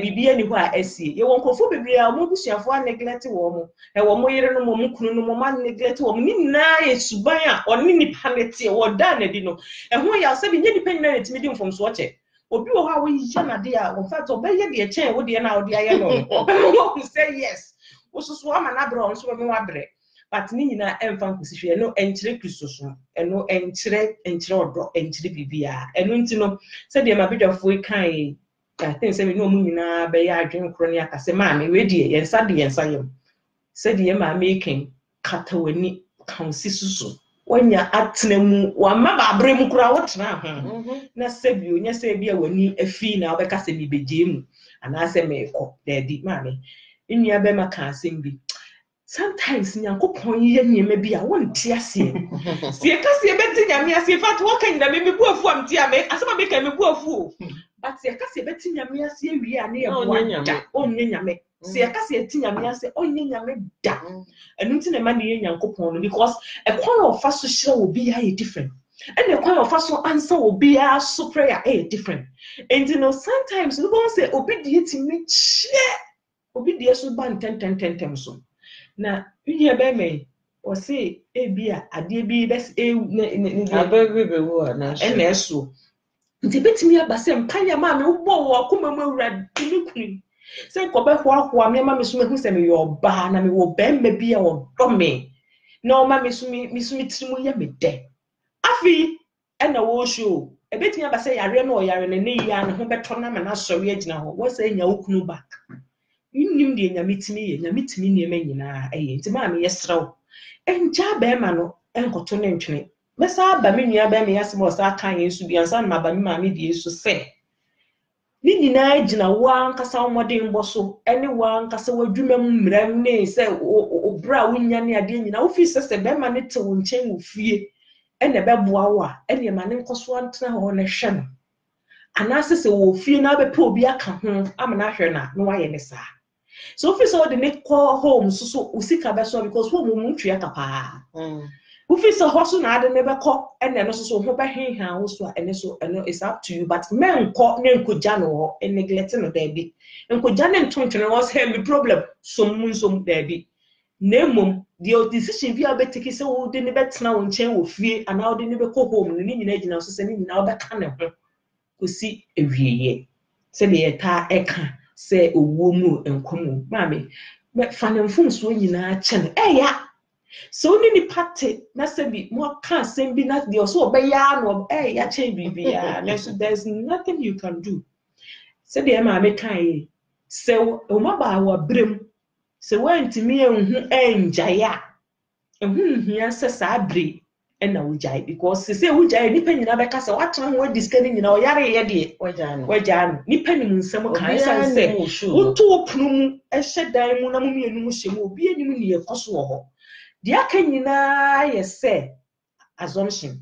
bibi ani ho a esi ye wonkofo bebre a mo busuafo a neglect wo mo e wo mo yire no mo kunu no mo ma neglect wo mo ni na ye suban a oni nipa nete wo da na di no e ho ya se bi nye nipa nyina na timi di mfomso oche obi wo ha wo yija na de a wo fa to be ye de chen wo de na wo de aye no wo say yes wo susu ama na bro nso me wa bre but ni nyina emfa nkusihwe no enkyire Kristo so eno enkyire odo enkyire bibia eno nti no se de mabedwafo kan I think say we no mu nyina be ya adwen kro ne akase ma me we die yensa de yensa yem se de ma making katawani kansi susu wanya atnemu wa maba abrem kura wotena ho na sebio nya se bia wani afi na obeka se bi begemu ana se meko daddy ma me nnua be maka asem bi sometimes nyankopon ye nyema bi a wonte ase sie ka se beti nyame ase fat wo kan da me bu afu amti ame asema be kan me bu afu but sie ka se beti nyame ase wi a ne ye bo da onye nyame sie ka se eti nyame ase onye nyame da enu nti na ma ne nyankopon no because e kwon of fa so hire obi ya different and e kwon of fa so answer obi ya so prayer different and you know sometimes we go say obi die ti me chie obi die so ban ten so na ihe be me o say bia ade bi bes ababi be wo na so nti betimi abase mpanya ma me wo wo akoma mu awura dikuni se ko be ho me ma me so mehu se me yo ba na me wo be me bia wo do me na o ma me so tirimu ye me de afi na wo show ebetimi abase yare na o yare na ne ya ne ho beto na ma na sori agina ho wo se nya okunu back nim de nyamitimi ne manyina nti ma me yesrew enja be ma no enkoto ne ntwene mesa ba me nua be me yasem o sa kan yesu bi ansa na ba me ma me de yesu se ni nyina agina wa nkasa omodin boso ene wa nkasa wadwuma mu mram ne se obra wonya ne ade nyina wo fi se be ma ne te wo nchen wo fie ene be boa wo a ene ma ne nkoso antena ho ne hwe no anase se wo fie na be pe obi aka ho amana hwe na no wa ye ne sa so fi so de ne call home so usika be so because home mu ntwe akapa ufi so hoso na ade ne be call ene no so ho be henhan wo so ene so eno is up to you but men call ne nkoja no e neglect no there be nkoja ne ntontwe no was have problem som there be nemom the decision bi abetiki se wo de ne betena wo nchen wo fie ana wo de ne be call home ne nyina gina so se ne nyina wo be ka ne ho kosi ewieye se de eta eka se owo mu enkomu mame me fanemfum so nyina chen ya so ni party na se bi mo ka sem bi na de so obeya no ya chen bibia so there's nothing you can do se de mame kan se o maba wa brem se wantimi enhu enjaya ehunhia se sa bre ena wujai because se wujai ni penina be kasa watan wo diskani nyina o yare ye de wajano ni penim nsem kan sanse woto opunu mu ehye dan mu na mu mienu mu hyemu obi enim ne yekoso ho de aka nyina ye se assumption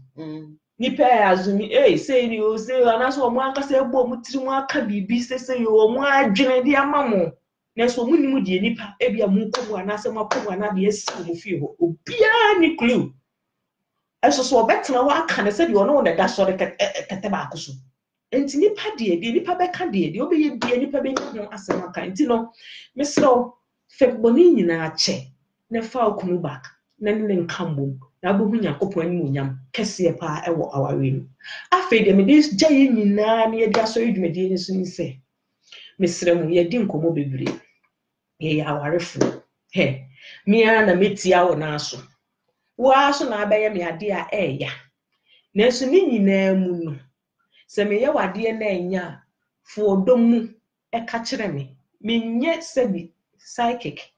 ni pe azumi say ni o say anaso o mu akasa egbo mu tiri mu aka bibi se yo mu adwene de amamo na so mu nimu de nipa ebia mu kobu anase mu kobu ana de esi mu fie ho obia ni clue so betna wa aka ne se de ono na da sori kete ba akoso enti nipa de nipa be ka de obeye bia nipa be nhu asem aka enti no mesro feboni nyina ache ne fa okunu back na ne nkambom na bo hu Yakobon ani munyam kese pa ewo awawe no afi de me de gyaye nyina ne ye da sori dwumede ne so ni se mesre mu ye di nkomo bebre ye awarefo mia na metia wo na aso wa so na abaye me ade a ya na so ni nyina mu no se me ye wade na enya fo domu e ka kire me menye sebi psychic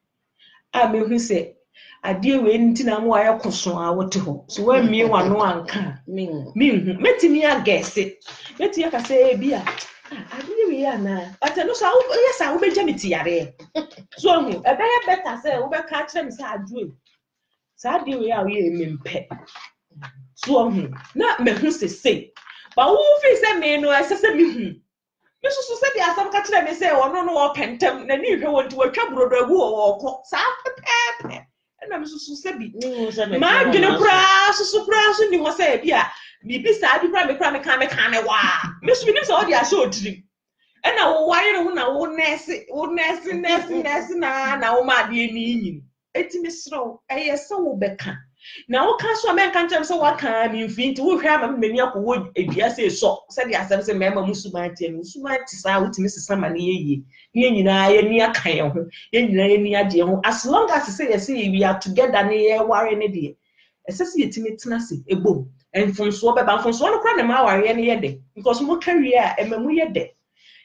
a me hu se ade we nti na mo aye koso a wote ho so wa mie wano anka min hu metimi agese meti aka se bia ade we ya na but no so yes a wo beja metiare so hu e be better se wo be ka kire me se adwo sa de we a we emempe so hu na me hu se ba wo fi se me no asese me hu me so se de asam ka kire me se wono no wo pentem na ni hwe wonti watwa brodo agu wo ko sa pepe na me so se bi ma dwene kura so ni ho se bi a bibi sa bi kura me ka ne wa me so bi ni se wo de ase odiri e na wo wire ho na wo nurse na wo ma de ni yin eti me sro eye se wo beka Now, Castle man can't tell so what can you think to have many of wood if you say so, said the assembly member Musumanti and Musumanti out to Mrs. Samani, near Kayo, near as long as I say we are together near Warren Eddie. A society tenacity, a boom, and from swap about from Swan Crown and Mauer any day, because more career and memory day.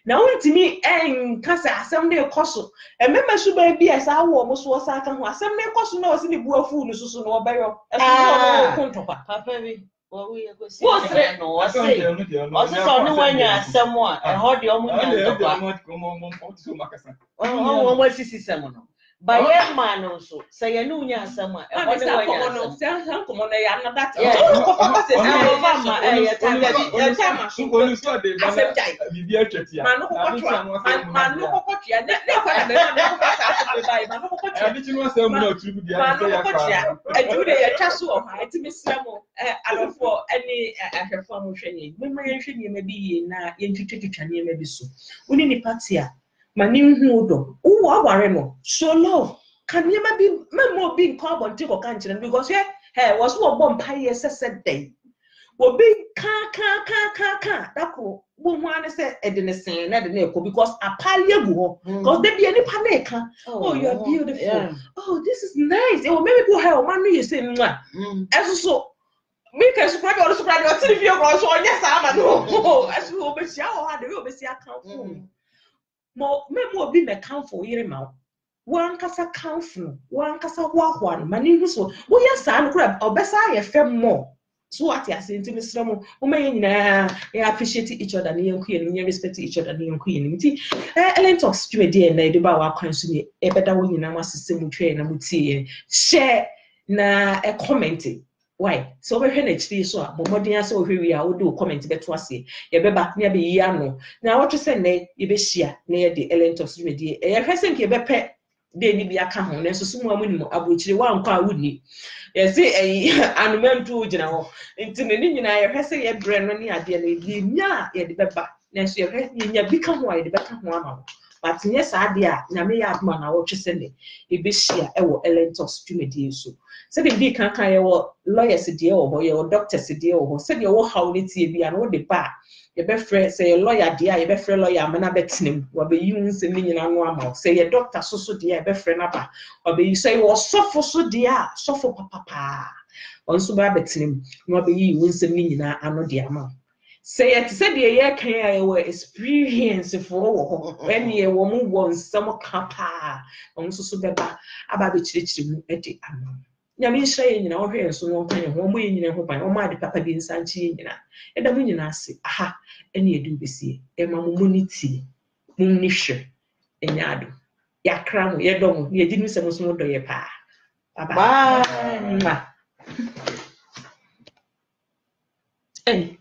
Now, to me, and Casa, someday a cosso, and member should be as I almost was I can was some cost knows in the boy food, so no barrel. What we are going to say, someone, and hold your money. What is someone? By a man also, say a new someone. I'm not that. So no, can you maybe more being carbon to continent because yeah, was what bomb pie said day. Well, big car, that cool. One said, I didn't say that because a palliable, because there be any panic. Oh, you're beautiful. Yeah. Oh, this is nice. It will maybe go hell, money you say, as so. Make us subscribe or subscribe to the video, so yes, I'm no. As we will be shower, the real Bessia account. More be the count for year amount. One casa council, one casa one, money so. Oh, yes, I'm crab, or best I have more. So what you are saying to Miss Romo, who may appreciate each other, and queen, and respect each other, and queen. Ellen talks to a dear and I do our consumer, a better woman, I must system train and would see share na a commenting. Why? So we heard it so, but more than so we are do comment bet was ye be back near be yano. Now what you say, nay, you be share near the Ellen talks to a dear. A person can be pet. They need be a camel, and so someone wouldn't of which the one car wouldn't he? Yes, and men to general. Into the Indian, I have say a brand when you are dearly, yeah, the pepper. Nancy, you become why the better one. But yes, idea, Namia man, I watch Sunday. It be share our Ellen talks to me, dear so. Said if they can't carry your lawyers a deal or your doctors a deal or said your how it's be and what the bar. Your best friend say a lawyer, dear, your best friend lawyer, man, I bet him, or be using million and normal. Say a doctor, so dear, best friend, or be you say, was suffer so dear, suffer papa. On so bad bet him, nor be using million and no dear man. Say it said the year can I experience for when ye woman wants some capa on so beba about the church at the amount. Yamin saying in our hair so one kind of one way in a hope I my papa being Sanchi, and the women I say, aha, and ye do be see, a mamunity, munisher, and yadu. Ya cram, ye don't, ye didn't say most more do ye pa. Bye. Hey.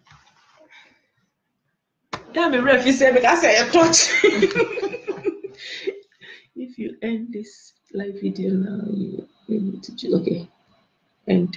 Damn me, ref, you said because I say a touch. If you end this live video now, you need to okay. End.